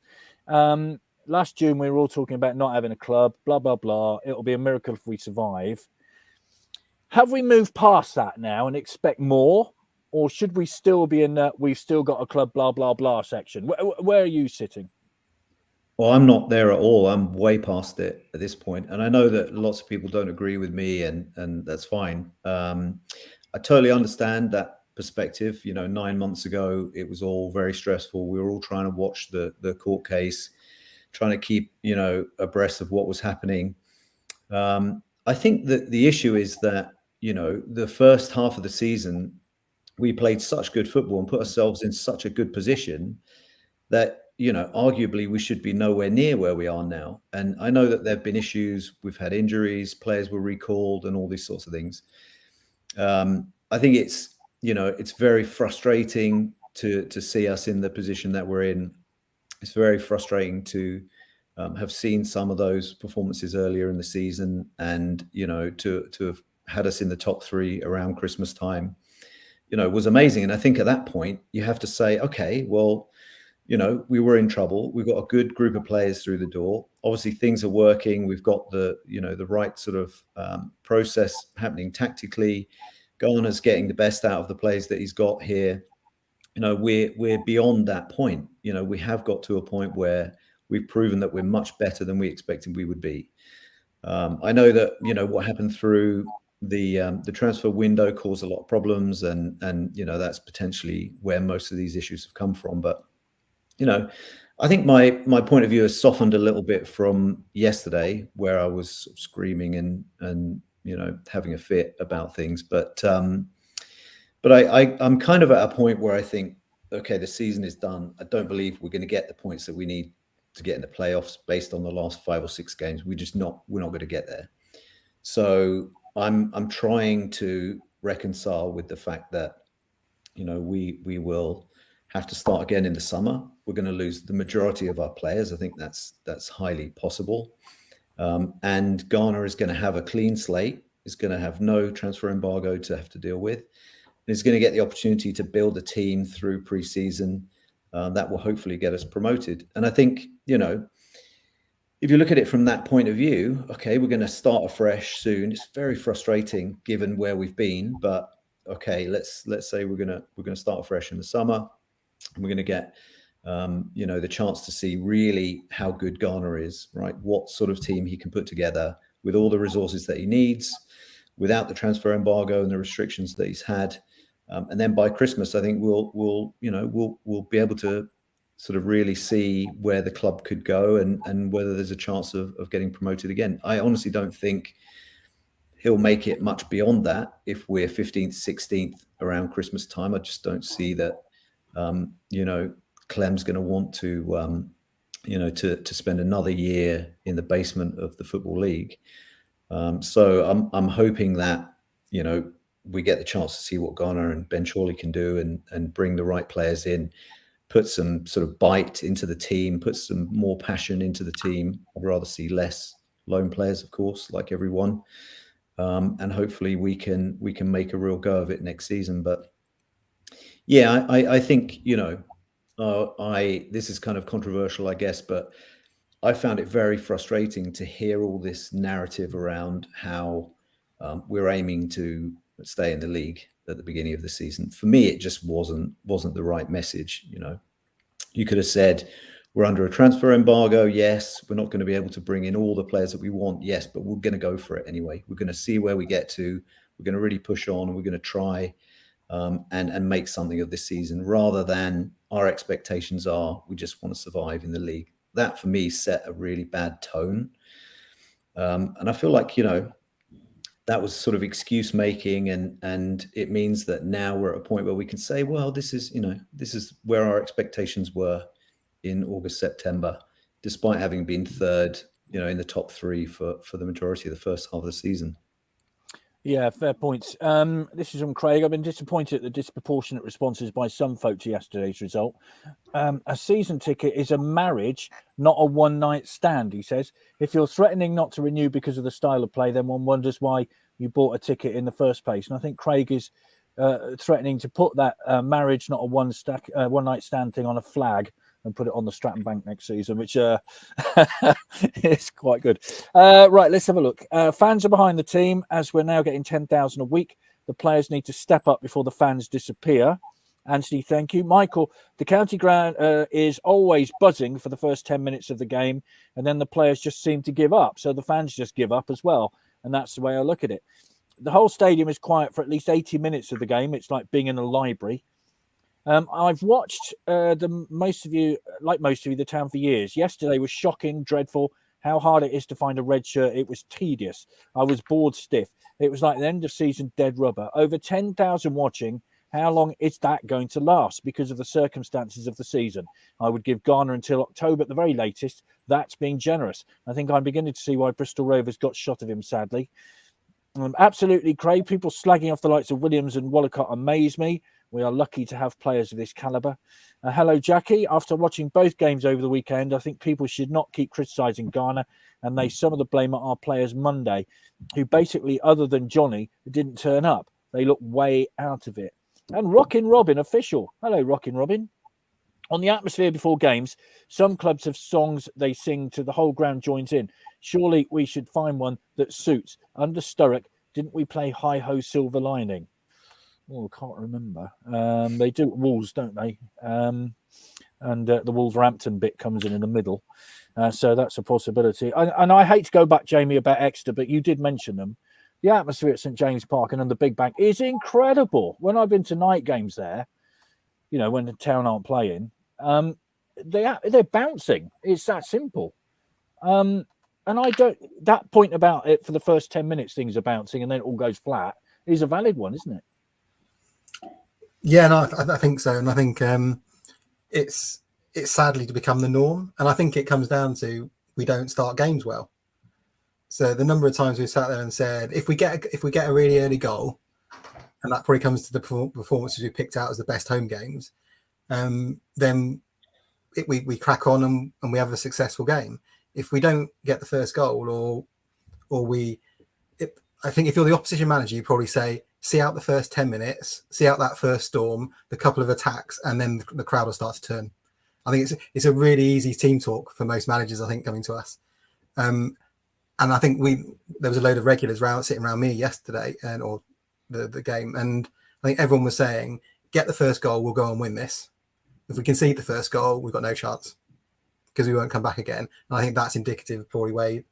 Last June, we were all talking about not having a club, blah, blah, blah. It'll be a miracle if we survive. Have we moved past that now and expect more? or should we still be in that we've still got a club blah blah blah section? Where are you sitting? Well, I'm not there at all. I'm way past it at this point, and I know that lots of people don't agree with me, and that's fine. I totally understand that perspective. 9 months ago, it was all very stressful. We were all trying to watch the court case, trying to keep abreast of what was happening. I think that the issue is that the first half of the season we played such good football and put ourselves in such a good position that arguably we should be nowhere near where we are now. And I know that there have been issues. We've had injuries, players were recalled, and all these sorts of things. I think it's very frustrating to see us in the position that we're in. It's very frustrating to have seen some of those performances earlier in the season, and to have had us in the top 3 around Christmas time, was amazing. And I think at that point you have to say, okay, well, we were in trouble. We've got a good group of players through the door. Obviously, things are working. We've got the right sort of process happening tactically. Garner's getting the best out of the players that he's got here. We're beyond that point. We have got to a point where we've proven that we're much better than we expected we would be. I know that what happened through the transfer window caused a lot of problems, and that's potentially where most of these issues have come from. But I think my point of view has softened a little bit from yesterday, where I was sort of screaming and having a fit about things. But I'm kind of at a point where I think, okay, the season is done. I don't believe we're going to get the points that we need to get in the playoffs based on the last 5 or 6 games. We're not going to get there. So I'm trying to reconcile with the fact that we will have to start again in the summer. We're going to lose the majority of our players. I think that's highly possible. And Garner is going to have a clean slate. Is going to have no transfer embargo to have to deal with. And he's going to get the opportunity to build a team through pre-season that will hopefully get us promoted. And I think, if you look at it from that point of view, okay, we're going to start afresh soon. It's very frustrating given where we've been, but okay, let's say we're going to start afresh in the summer. And we're going to get the chance to see really how good Garner is, right? What sort of team he can put together with all the resources that he needs, without the transfer embargo and the restrictions that he's had. And then by Christmas, I think we'll be able to sort of really see where the club could go and whether there's a chance of getting promoted again. I honestly don't think he'll make it much beyond that if we're 15th, 16th around Christmas time. I just don't see that, Clem's going to want to, to spend another year in the basement of the Football League. So I'm hoping that, we get the chance to see what Garner and Ben Chorley can do and bring the right players in, put some sort of bite into the team, put some more passion into the team. I'd rather see less lone players, of course, like everyone. And hopefully we can make a real go of it next season. But yeah, I think, this is kind of controversial, I guess, but I found it very frustrating to hear all this narrative around how we're aiming to stay in the league at the beginning of the season. For me, it just wasn't the right message. You could have said we're under a transfer embargo. Yes, we're not going to be able to bring in all the players that we want. Yes, but we're going to go for it anyway. We're going to see where we get to. We're going to really push on, and we're going to try and make something of this season, rather than our expectations are we just want to survive in the league. That for me set a really bad tone. And I feel like, that was sort of excuse making, and it means that now we're at a point where we can say, well, this is where our expectations were in August, September, despite having been third, in the top 3 for the majority of the first half of the season. Yeah, fair points. This is from Craig. I've been disappointed at the disproportionate responses by some folk to yesterday's result. A season ticket is a marriage, not a one-night stand, he says. If you're threatening not to renew because of the style of play, then one wonders why you bought a ticket in the first place. And I think Craig is threatening to put that marriage, not a one-night stand thing on a flag and put it on the Stratton Bank next season, which is quite good. Right, let's have a look. Fans are behind the team as we're now getting 10,000 a week. The players need to step up before the fans disappear. Anthony, thank you. Michael, the county ground is always buzzing for the first 10 minutes of the game, and then the players just seem to give up. So the fans just give up as well. And that's the way I look at it. The whole stadium is quiet for at least 80 minutes of the game. It's like being in a library. I've watched most of you, the town for years. Yesterday was shocking, dreadful. How hard it is to find a red shirt. It was tedious. I was bored stiff. It was like the end of season dead rubber. Over 10,000 watching. How long is that going to last because of the circumstances of the season? I would give Ghana until October at the very latest. That's being generous. I think I'm beginning to see why Bristol Rovers got shot of him, sadly. Absolutely, Craig. People slagging off the likes of Williams and Wallacott amaze me. We are lucky to have players of this calibre. Hello, Jackie. After watching both games over the weekend, I think people should not keep criticising Ghana and lay some of the blame at our players Monday, who basically, other than Johnny, didn't turn up. They look way out of it. And Rockin' Robin, official. Hello, Rockin' Robin. On the atmosphere before games, some clubs have songs they sing to the whole ground joins in. Surely we should find one that suits. Under Sturrock, didn't we play Hi Ho Silver Lining? Oh, I can't remember. They do Wolves, don't they? And the Wolverhampton bit comes in the middle. So that's a possibility. And I hate to go back, Jamie, about Exeter, but you did mention them. The atmosphere at St James Park and on the Big Bank is incredible. When I've been to night games there, you know, when the town aren't playing, they're bouncing. It's that simple. And I don't. That point about it for the first 10 minutes, things are bouncing, and then it all goes flat. Is a valid one, isn't it? Yeah, no, I think so, and I think it's sadly to become the norm, and I think it comes down to we don't start games well. So the number of times we've sat there and said, if we get a really early goal, and that probably comes to the performances we picked out as the best home games, then we crack on and we have a successful game. If we don't get the first goal, I think if you're the opposition manager, you probably say, see out the first 10 minutes, see out that first storm, the couple of attacks, and then the crowd will start to turn. I think it's a really easy team talk for most managers, I think, coming to us. And I think there was a load of regulars sitting around me yesterday or the game. And I think everyone was saying, get the first goal, we'll go and win this. If we concede the first goal, we've got no chance because we won't come back again. And I think that's indicative of probably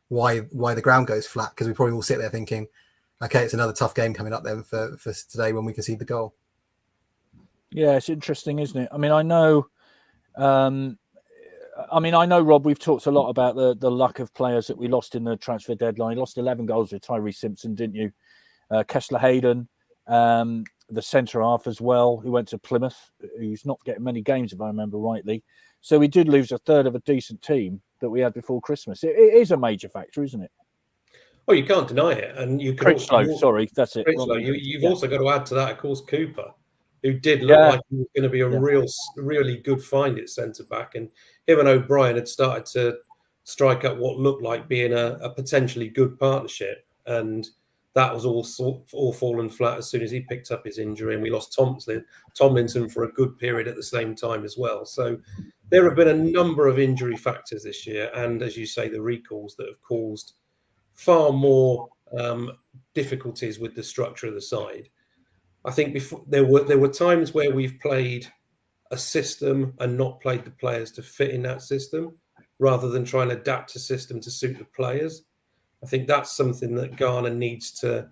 why the ground goes flat, because we probably all sit there thinking, okay, it's another tough game coming up then for today when we concede the goal. Yeah, it's interesting, isn't it? I mean, I know, Rob, we've talked a lot about the luck of players that we lost in the transfer deadline. You lost 11 goals with Tyree Simpson, didn't you? Kessler Hayden, the centre half as well, who went to Plymouth, who's not getting many games, if I remember rightly. So we did lose a third of a decent team that we had before Christmas. It is a major factor, isn't it? Well, you can't deny it. And you can that's it. You've also got to add to that, of course, Cooper, who did look like he was going to be a really good find at centre-back. And him and O'Brien had started to strike up what looked like being a potentially good partnership. And that was all fallen flat as soon as he picked up his injury. And we lost Tomlinson for a good period at the same time as well. So there have been a number of injury factors this year. And as you say, the recalls that have caused far more difficulties with the structure of the side. I think before there were times where we've played a system and not played the players to fit in that system, rather than trying to adapt a system to suit the players. I think that's something that Ghana needs to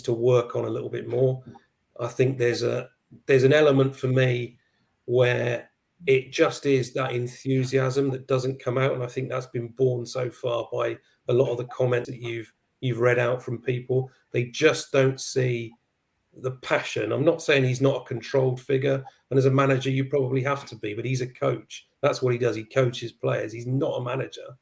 work on a little bit more. I think there's an element for me where it just is that enthusiasm that doesn't come out, and I think that's been borne so far by a lot of the comments that you've read out from people. They just don't see the passion. I'm not saying he's not a controlled figure, and as a manager you probably have to be, but he's a coach. That's what he does. He coaches players. He's not a manager.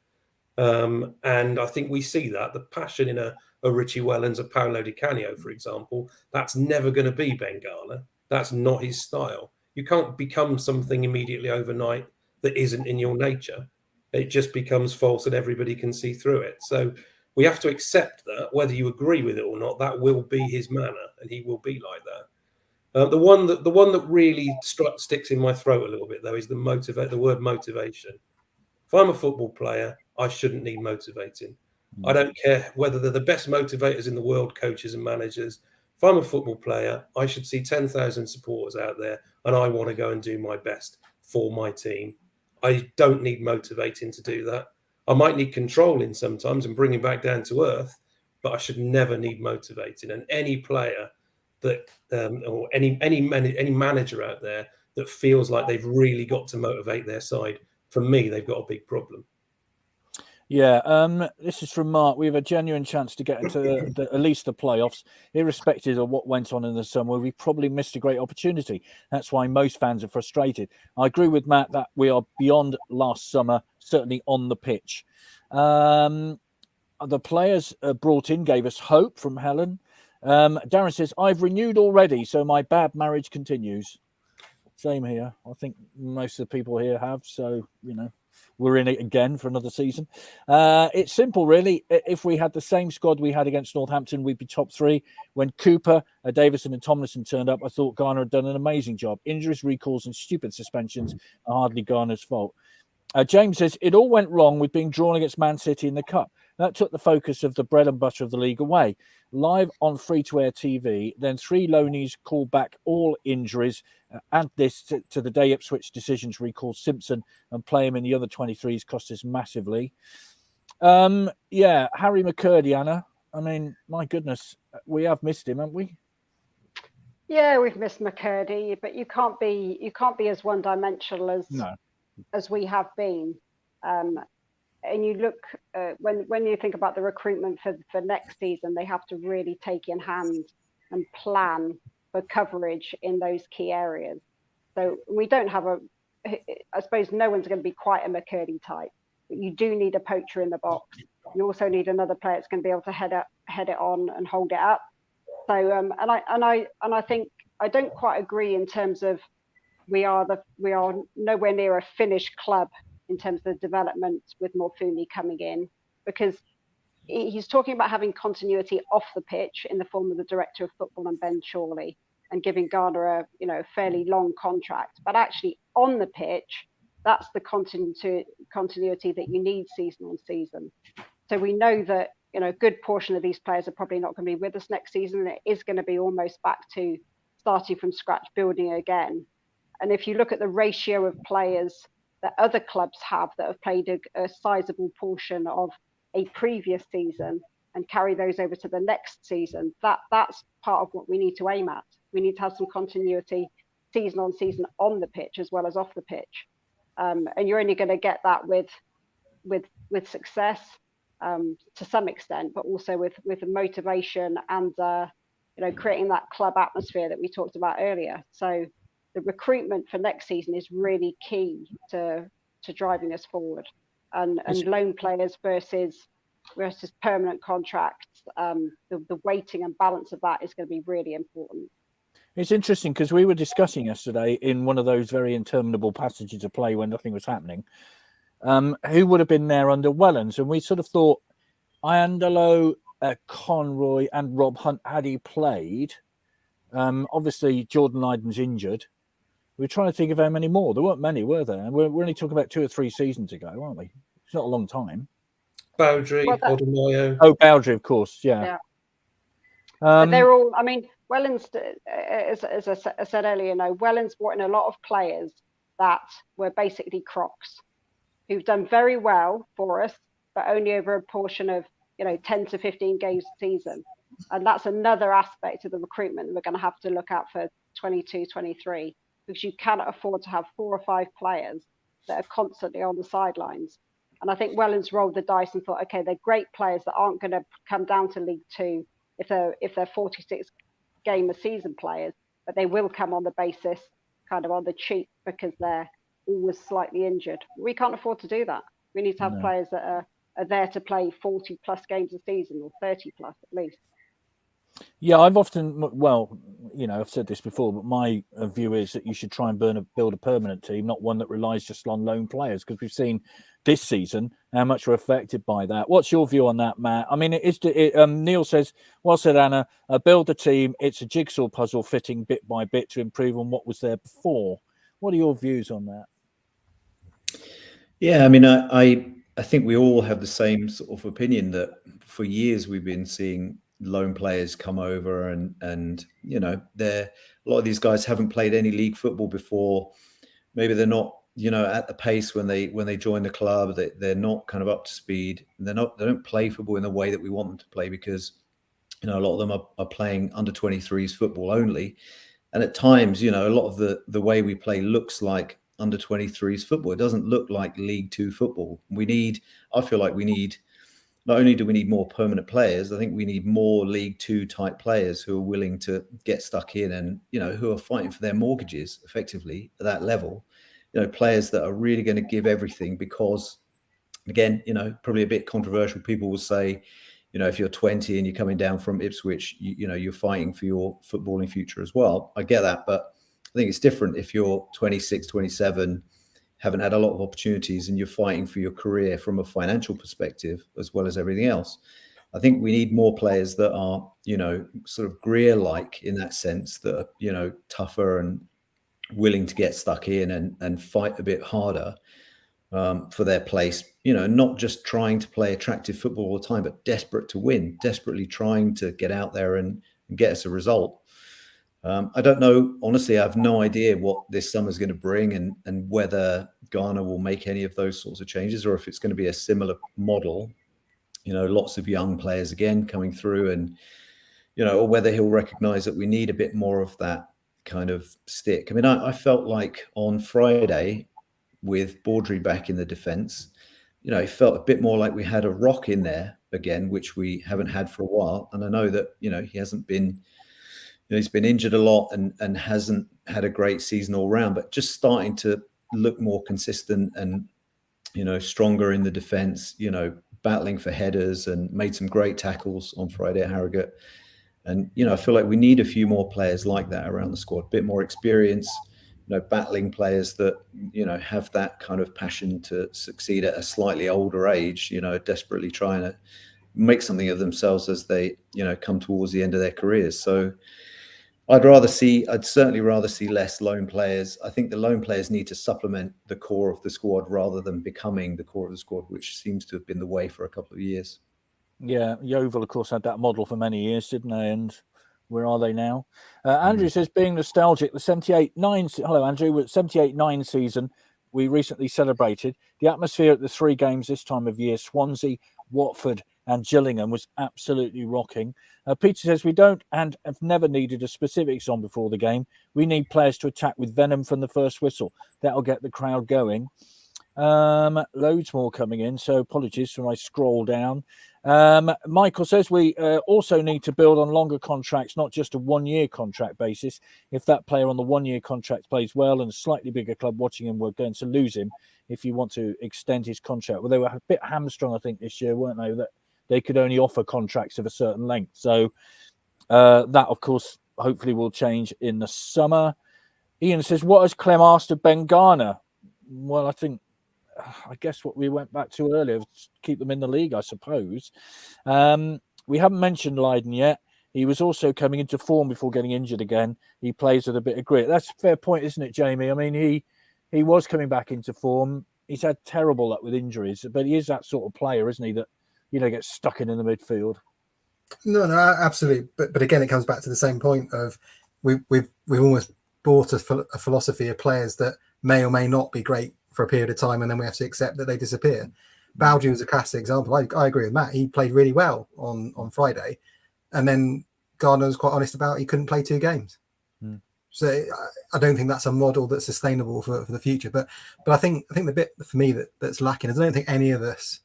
And I think we see that the passion in a Richie Wellens, a Paolo Di Canio, for example, that's never going to be Ben Ghana. That's not his style. You can't become something immediately overnight that isn't in your nature. It just becomes false and everybody can see through it. So we have to accept that, whether you agree with it or not, that will be his manner and he will be like that. The one that really sticks in my throat a little bit, though, is the word motivation. If I'm a football player, I shouldn't need motivating. I don't care whether they're the best motivators in the world, coaches and managers. If I'm a football player, I should see 10,000 supporters out there, and I want to go and do my best for my team. I don't need motivating to do that. I might need controlling sometimes and bringing back down to earth, but I should never need motivating. And any player that, or any manager out there that feels like they've really got to motivate their side, for me, they've got a big problem. Yeah, this is from Mark. We have a genuine chance to get into at least the playoffs, irrespective of what went on in the summer. We probably missed a great opportunity. That's why most fans are frustrated. I agree with Matt that we are beyond last summer, certainly on the pitch. The players brought in gave us hope from Helen. Darren says, I've renewed already, so my bad marriage continues. Same here. I think most of the people here have, so, we're in it again for another season. It's simple, really. If we had the same squad we had against Northampton, we'd be top three. When Cooper, Davison and Tomlinson turned up, I thought Garner had done an amazing job. Injuries, recalls and stupid suspensions are hardly Garner's fault. James says, it all went wrong with being drawn against Man City in the Cup. That took the focus of the bread and butter of the league away. Live on free-to-air TV, then 3 loanies called back all injuries. Add this to the day Ipswich decision to recall Simpson and play him in the other 23s cost us massively. Harry McCurdy, Anna. I mean, my goodness, we have missed him, haven't we? Yeah, we've missed McCurdy, but you can't be as one-dimensional as we have been. And you look when you think about the recruitment for next season, they have to really take in hand and plan for coverage in those key areas. So we don't have I suppose no one's going to be quite a McCurdy type, but you do need a poacher in the box. You also need another player that's going to be able to head it on and hold it up. So and I think I don't quite agree in terms of we are nowhere near a finished club in terms of the development with Morfumi coming in, because he's talking about having continuity off the pitch in the form of the director of football and Ben Chorley, and giving Garner a fairly long contract. But actually on the pitch, that's the continuity that you need season on season. So we know that a good portion of these players are probably not going to be with us next season, and it is going to be almost back to starting from scratch, building again. And if you look at the ratio of players that other clubs have that have played a sizable portion of a previous season and carry those over to the next season, that's part of what we need to aim at. We need to have some continuity season on season on the pitch as well as off the pitch. And you're only going to get that with success to some extent, but also with the motivation and creating that club atmosphere that we talked about earlier. So the recruitment for next season is really key to driving us forward, and loan players versus permanent contracts. The weighting and balance of that is going to be really important. It's interesting because we were discussing yesterday in one of those very interminable passages of play when nothing was happening, who would have been there under Wellens, and we sort of thought Iandolo, Conroy and Rob Hunt, had he played. Obviously Jordan Lyden's injured. We're trying to think of how many more. There weren't many, were there? We're only talking about 2 or 3 seasons ago, aren't we? It's not a long time. Bowdry, Odumoyo. Oh, Bowdry, of course, yeah. They're all, I mean, Wellens, as I said earlier, Wellens brought in a lot of players that were basically crocs, who've done very well for us, but only over a portion of 10 to 15 games a season. And that's another aspect of the recruitment that we're going to have to look at for 22-23, because you cannot afford to have 4 or 5 players that are constantly on the sidelines. And I think Wellens rolled the dice and thought, okay, they're great players that aren't going to come down to League Two if they're 46 game a season players, but they will come on the basis kind of on the cheap because they're always slightly injured. We can't afford to do that. We need to have players that are there to play 40 plus games a season, or 30 plus at least. Yeah, I've often, I've said this before, but my view is that you should try and build a permanent team, not one that relies just on lone players, because we've seen this season how much we're affected by that. What's your view on that, Matt? I mean, Neil says, well said, Anna, build a team. It's a jigsaw puzzle fitting bit by bit to improve on what was there before. What are your views on that? Yeah, I mean, I think we all have the same sort of opinion that for years we've been seeing loan players come over, and you know, a lot of these guys haven't played any league football before. Maybe they're not, you know, at the pace when they join the club. They're not kind of up to speed. They don't play football in the way that we want them to play, because, you know, a lot of them are playing under 23s football only. And at times, you know, a lot of the way we play looks like under 23s football. It doesn't look like League Two football. I feel like we need, not only do we need more permanent players, I think we need more League Two type players who are willing to get stuck in and, you know, who are fighting for their mortgages effectively at that level. You know, players that are really going to give everything, because, again, you know, probably a bit controversial, people will say, you know, if you're 20 and you're coming down from Ipswich, you know, you're fighting for your footballing future as well. I get that, but I think it's different if you're 26, 27, haven't had a lot of opportunities, and you're fighting for your career from a financial perspective as well as everything else. I think we need more players that are, you know, sort of Greer-like in that sense, that are, you know, tougher and willing to get stuck in and fight a bit harder for their place, you know, not just trying to play attractive football all the time, but desperate to win, desperately trying to get out there and get us a result. I don't know, honestly, I have no idea what this summer is going to bring, and whether Ghana will make any of those sorts of changes, or if it's going to be a similar model, you know, lots of young players again coming through, and, you know, or whether he'll recognize that we need a bit more of that kind of stick. I mean, I felt like on Friday, with Baudry back in the defence, you know, it felt a bit more like we had a rock in there again, which we haven't had for a while. And I know that, you know, he hasn't been, you know, he's been injured a lot and hasn't had a great season all round, but just starting to look more consistent and, you know, stronger in the defence, you know, battling for headers, and made some great tackles on Friday at Harrogate. And, you know, I feel like we need a few more players like that around the squad, a bit more experience, you know, battling players that, you know, have that kind of passion to succeed at a slightly older age, you know, desperately trying to make something of themselves as they, you know, come towards the end of their careers. So I'd certainly rather see less loan players. I think the loan players need to supplement the core of the squad rather than becoming the core of the squad, which seems to have been the way for a couple of years. Yeah, Yeovil, of course, had that model for many years, didn't they? And where are they now? Andrew says, being nostalgic, the 78-9... Hello, Andrew. 78-9 season we recently celebrated. The atmosphere at the three games this time of year, Swansea, Watford and Gillingham, was absolutely rocking. Peter says, we don't and have never needed a specifics on before the game. We need players to attack with venom from the first whistle. That'll get the crowd going. Loads more coming in, so apologies for my scroll down. Michael says we also need to build on longer contracts, not just a 1-year contract basis. If that player on the 1-year contract plays well and a slightly bigger club watching him, we're going to lose him if you want to extend his contract. Well, they were a bit hamstrung, I think, this year, weren't they? That they could only offer contracts of a certain length. So that, of course, hopefully will change in the summer. Ian says, what has Clem asked of Ben Garner? Well, I guess what we went back to earlier, keep them in the league, I suppose. We haven't mentioned Lydon yet. He was also coming into form before getting injured again. He plays with a bit of grit. That's a fair point, isn't it, Jamie? I mean, he was coming back into form. He's had terrible luck with injuries, but he is that sort of player, isn't he, that, you know, gets stuck in the midfield. No, absolutely. But again, it comes back to the same point of we've almost bought a philosophy of players that may or may not be great for a period of time, and then we have to accept that they disappear. Baudry was a classic example. I agree with Matt. He played really well on Friday, and then Gardner was quite honest about he couldn't play 2 games. So I don't think that's a model that's sustainable for the future. But I think the bit for me that's lacking is I don't think any of us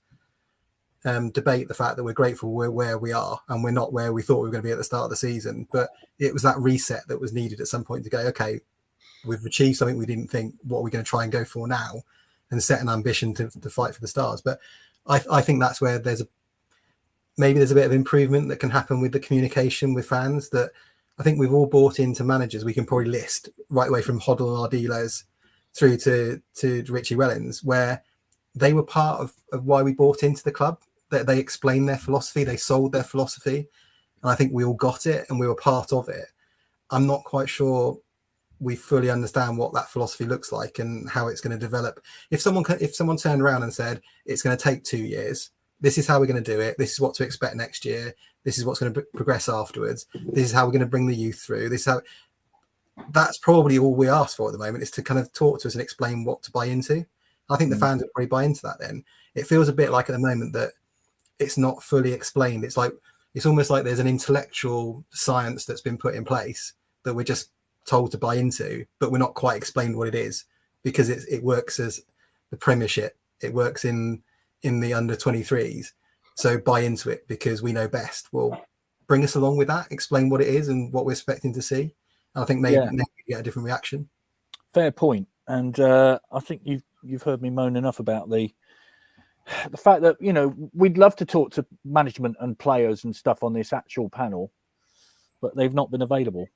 debate the fact that we're grateful we're where we are and we're not where we thought we were going to be at the start of the season. But it was that reset that was needed at some point to go, okay, we've achieved something we didn't think, what are we going to try and go for now, and set an ambition to fight for the stars. But I think that's where there's a bit of improvement that can happen with the communication with fans, that I think we've all bought into managers. We can probably list right away from Hoddle and Ardiles through to Richie Wellens, where they were part of why we bought into the club, that they explained their philosophy, they sold their philosophy. And I think we all got it and we were part of it. I'm not quite sure we fully understand what that philosophy looks like and how it's going to develop. If someone turned around and said it's going to take 2 years, this is how we're going to do it. This is what to expect next year. This is what's going to progress afterwards. This is how we're going to bring the youth through. This is how. That's probably all we ask for at the moment, is to kind of talk to us and explain what to buy into. I think the fans will probably buy into that. Then it feels a bit like at the moment that it's not fully explained. It's like, it's almost like there's an intellectual science that's been put in place that we're just told to buy into, but we're not quite explained what it is, because it works as the Premiership. It works in the under 23s. So buy into it because we know best. Well, bring us along with that. Explain what it is and what we're expecting to see. And I think maybe get a different reaction. Fair point. And I think you've heard me moan enough about the fact that, you know, we'd love to talk to management and players and stuff on this actual panel, but they've not been available.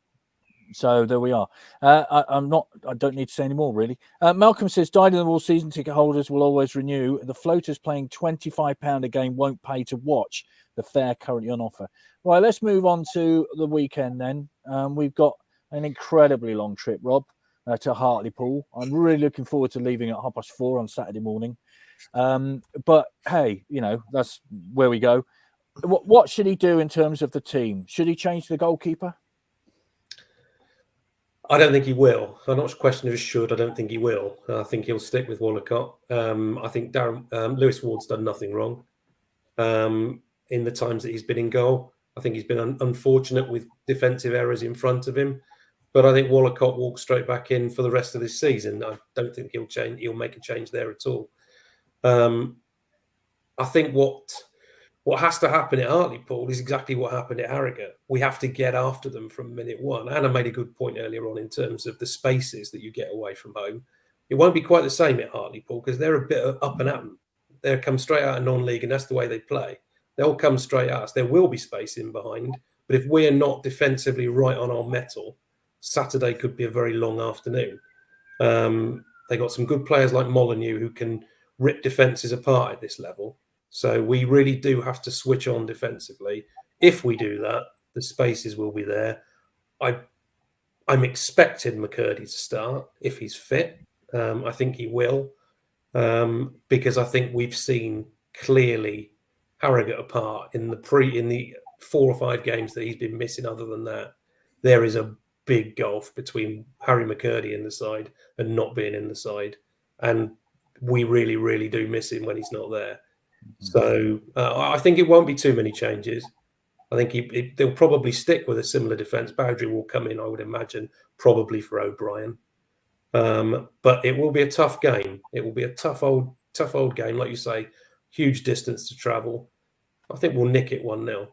So there we are. I don't need to say any more, really. Malcolm says, Dyed in the Wool season ticket holders will always renew. The floaters paying £25 a game won't pay to watch the fare currently on offer. Right, let's move on to the weekend then. We've got an incredibly long trip, Rob, to Hartlepool. I'm really looking forward to leaving at 4:30 on Saturday morning. But hey, you know, that's where we go. What should he do in terms of the team? Should he change the goalkeeper? I don't think he will. I'm not a question of should. I don't think he will. I think he'll stick with Wollacott. I think Lewis Ward's done nothing wrong in the times that he's been in goal. I think he's been unfortunate with defensive errors in front of him. But I think Wollacott walks straight back in for the rest of this season. I don't think he'll change. He'll make a change there at all. I think what has to happen at Hartlepool is exactly what happened at Harrogate. We have to get after them from minute one. Anna made a good point earlier on in terms of the spaces that you get away from home. It won't be quite the same at Hartlepool because they're a bit up and at them. They'll come straight out of non-league, and that's the way they play. They'll come straight at us. There will be space in behind, but if we're not defensively right on our mettle, Saturday could be a very long afternoon. They got some good players like Molyneux who can rip defences apart at this level. So we really do have to switch on defensively. If we do that, the spaces will be there. I'm expecting McCurdy to start if he's fit. I think he will, because I think we've seen clearly Harrogate apart in the 4 or 5 games that he's been missing. Other than that, there is a big gulf between Harry McCurdy in the side and not being in the side, and we really, really do miss him when he's not there. So I think it won't be too many changes. I think they'll probably stick with a similar defence. Bowdry will come in, I would imagine, probably for O'Brien. But it will be a tough game. It will be a tough old game, like you say, huge distance to travel. I think we'll nick it 1-0.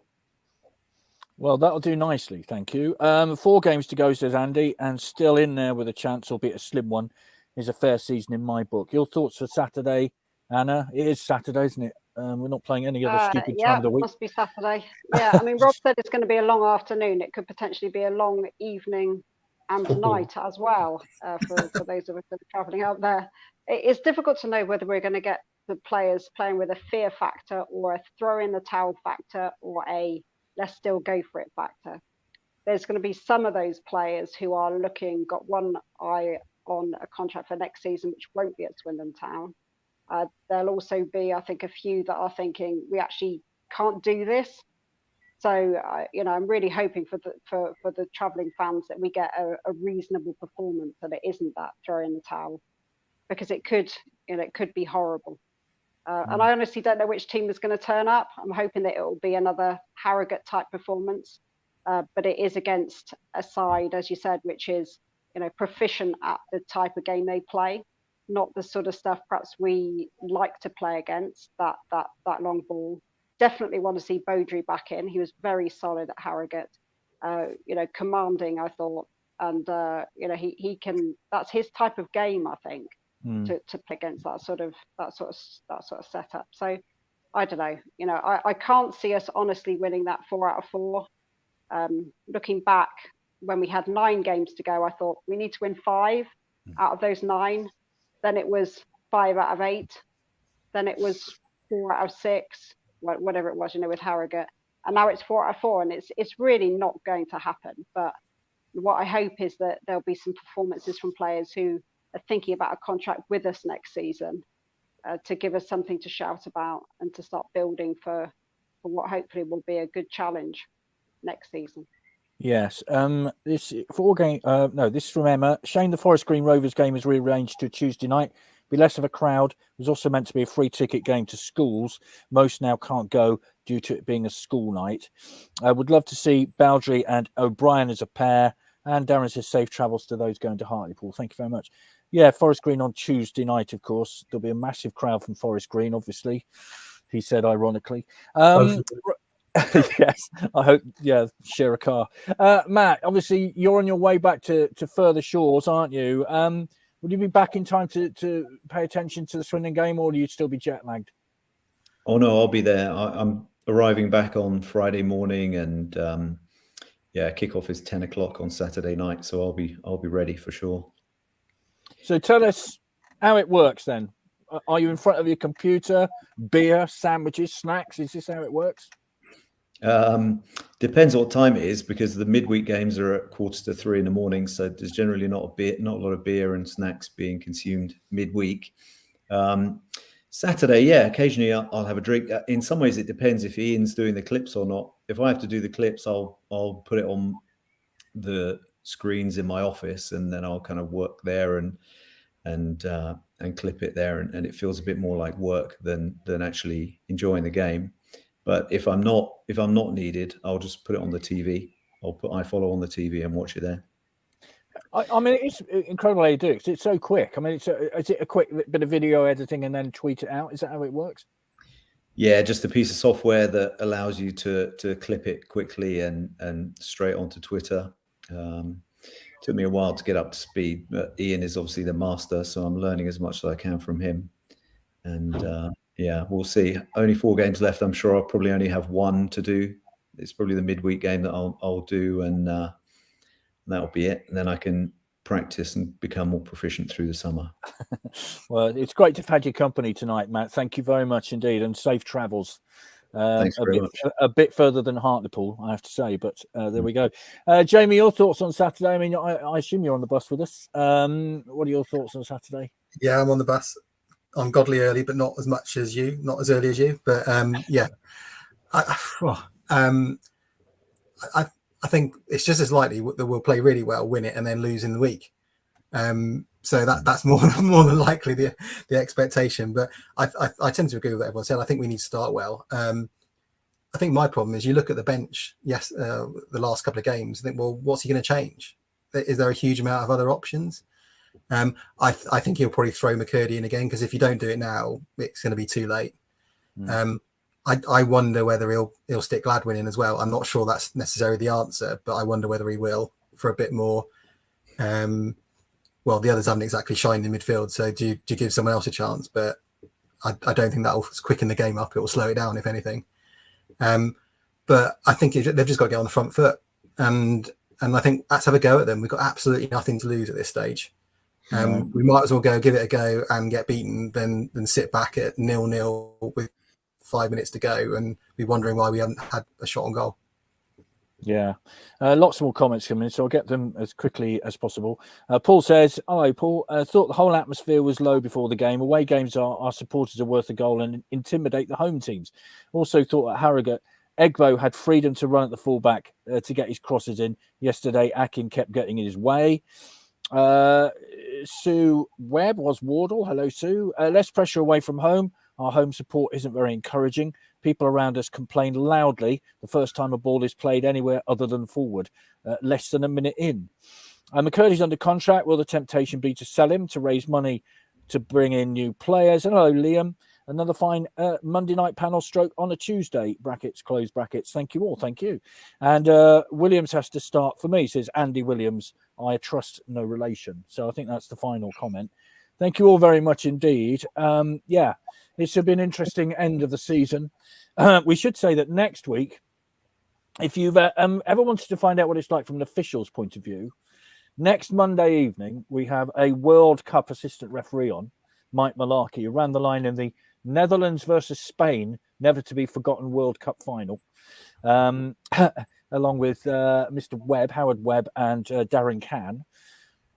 Well, that'll do nicely, thank you. 4 games to go, says Andy, and still in there with a chance, albeit a slim one, is a fair season in my book. Your thoughts for Saturday, Anna? It is Saturday, isn't it? We're not playing any other stupid time of the week. Yeah, it must be Saturday. Yeah, I mean, Rob said it's going to be a long afternoon. It could potentially be a long evening and night as well for those of us that are travelling out there. It's difficult to know whether we're going to get the players playing with a fear factor or a throw in the towel factor or a let's still go for it factor. There's going to be some of those players who are got one eye on a contract for next season, which won't be at Swindon Town. There'll also be, I think, a few that are thinking we actually can't do this. So, I'm really hoping for the travelling fans that we get a reasonable performance and it isn't that throw in the towel, because it could be horrible. And I honestly don't know which team is going to turn up. I'm hoping that it will be another Harrogate type performance, but it is against a side, as you said, which is proficient at the type of game they play. Not the sort of stuff perhaps we like to play against, that long ball. Definitely want to see Bowdry back in. He was very solid at Harrogate, commanding, I thought. And, he can, that's his type of game, I think, to play against that sort of setup. So I don't know, I can't see us honestly winning that 4 out of 4. Looking back, when we had 9 games to go, I thought we need to win 5 out of those 9. Then it was 5 out of 8. Then it was 4 out of 6, whatever it was, with Harrogate. And now it's 4 out of 4, and it's really not going to happen. But what I hope is that there'll be some performances from players who are thinking about a contract with us next season, to give us something to shout about and to start building for what hopefully will be a good challenge next season. Yes. This is from Emma. Shane, the Forest Green Rovers game is rearranged to Tuesday night. Be less of a crowd. It was also meant to be a free ticket game to schools. Most now can't go due to it being a school night. I would love to see Baldry and O'Brien as a pair. And Darren says safe travels to those going to Hartlepool. Thank you very much. Yeah, Forest Green on Tuesday night, of course. There'll be a massive crowd from Forest Green, obviously. He said ironically. Yes, I hope. Yeah, share a car. Matt, obviously you're on your way back to further shores, aren't you? Will you be back in time to pay attention to the Swindon game, or will you still be jet lagged? Oh no, I'll be there. I'm arriving back on Friday morning, and kickoff is 10 o'clock on Saturday night, so I'll be ready for sure. So tell us how it works then. Are you in front of your computer? Beer, sandwiches, snacks? Is this how it works? Depends what time it is, because the midweek games are at 2:45 in the morning, so there's generally not a lot of beer and snacks being consumed midweek. Saturday, occasionally I'll have a drink. In some ways, it depends if Ian's doing the clips or not. If I have to do the clips, I'll put it on the screens in my office, and then I'll kind of work there and clip it there, and it feels a bit more like work than actually enjoying the game. But if I'm not needed, I'll just put it on the TV. I'll put iFollow on the TV and watch it there. I mean, it's incredible how you do it, 'cause it's so quick. I mean, is it a quick bit of video editing and then tweet it out? Is that how it works? Yeah, just a piece of software that allows you to clip it quickly and straight onto Twitter. Took me a while to get up to speed, but Ian is obviously the master, so I'm learning as much as I can from him. And we'll see. Only 4 games left. I'm sure I'll probably only have one to do. It's probably the midweek game that I'll do, and that'll be it. And then I can practice and become more proficient through the summer. Well, it's great to have had your company tonight, Matt. Thank you very much indeed, and safe travels. Thanks very much. A bit further than Hartlepool, I have to say, but there we go. Jamie, your thoughts on Saturday? I mean, I assume you're on the bus with us. What are your thoughts on Saturday? Yeah, I'm on the bus. I'm godly early, but not as much as you, not as early as you. But I think it's just as likely that we'll play really well, win it, and then lose in the week. So that's more than likely the expectation. But I tend to agree with what everyone said. I think we need to start well. I think my problem is you look at the bench. Yes, the last couple of games. I think, well, what's he going to change? Is there a huge amount of other options? I think he'll probably throw McCurdy in again, because if you don't do it now, it's going to be too late. I wonder whether he'll stick Gladwin in as well. I'm not sure that's necessarily the answer, but I wonder whether he will for a bit more. Well, the others haven't exactly shined in midfield, so do you give someone else a chance? But I don't think that will quicken the game up. It will slow it down, if anything. But I think they've just got to get on the front foot, and I think let's have a go at them. We've got absolutely nothing to lose at this stage. We might as well give it a go and get beaten than sit back at 0-0 with 5 minutes to go and be wondering why we haven't had a shot on goal. Yeah, lots more comments coming in, so I'll get them as quickly as possible. Paul says, hello, Paul. Thought the whole atmosphere was low before the game. Away games our supporters are worth a goal and intimidate the home teams. Also thought at Harrogate, Egbo had freedom to run at the fullback to get his crosses in. Yesterday, Akin kept getting in his way. Sue Webb was Wardle. Hello, Sue. Less pressure away from home. Our home support isn't very encouraging. People around us complain loudly the first time a ball is played anywhere other than forward, less than a minute in. McCurdy's under contract. Will the temptation be to sell him to raise money to bring in new players? And hello, Liam. Another fine Monday night panel stroke on a Tuesday, brackets, close brackets. Thank you all. Thank you. And Williams has to start for me, says Andy Williams. I trust no relation. So I think that's the final comment. Thank you all very much indeed. It's been an interesting end of the season. We should say that next week, if you've ever wanted to find out what it's like from an official's point of view, next Monday evening, we have a World Cup assistant referee on, Mike Malarkey, who ran the line in the Netherlands versus Spain, never to be forgotten World Cup final, along with Mr. Webb, Howard Webb, and Darren Cann.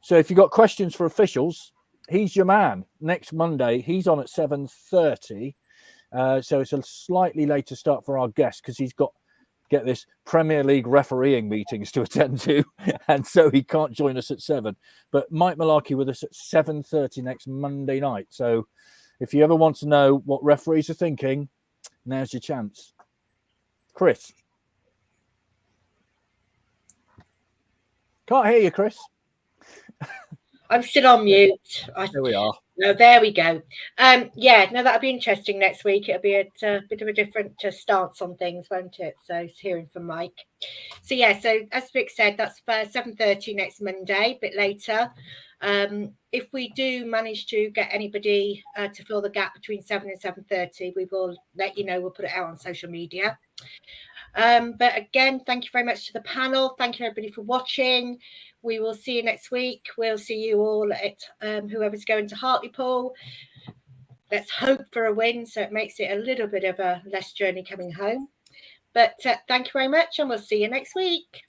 So if you've got questions for officials, he's your man. Next Monday, he's on at 7:30. So it's a slightly later start for our guest because he's got, get this, Premier League refereeing meetings to attend to, and so he can't join us at 7. But Mike Malarkey with us at 7:30 next Monday night. So if you ever want to know what referees are thinking, now's your chance. Chris. Can't hear you, Chris. I'm still on mute. There we are. No, there we go. Yeah, no, that'll be interesting next week. It'll be a bit of a different stance on things, won't it? So hearing from Mike. So yeah, so as Vic said, that's for 7:30 next Monday, a bit later. If we do manage to get anybody to fill the gap between 7 and 7:30, we will let you know. We'll put it out on social media. But again, thank you very much to the panel. Thank you everybody for watching. We will see you next week. We'll see you all at whoever's going to Hartlepool. Let's hope for a win, so it makes it a little bit of a less journey coming home. But thank you very much, and we'll see you next week.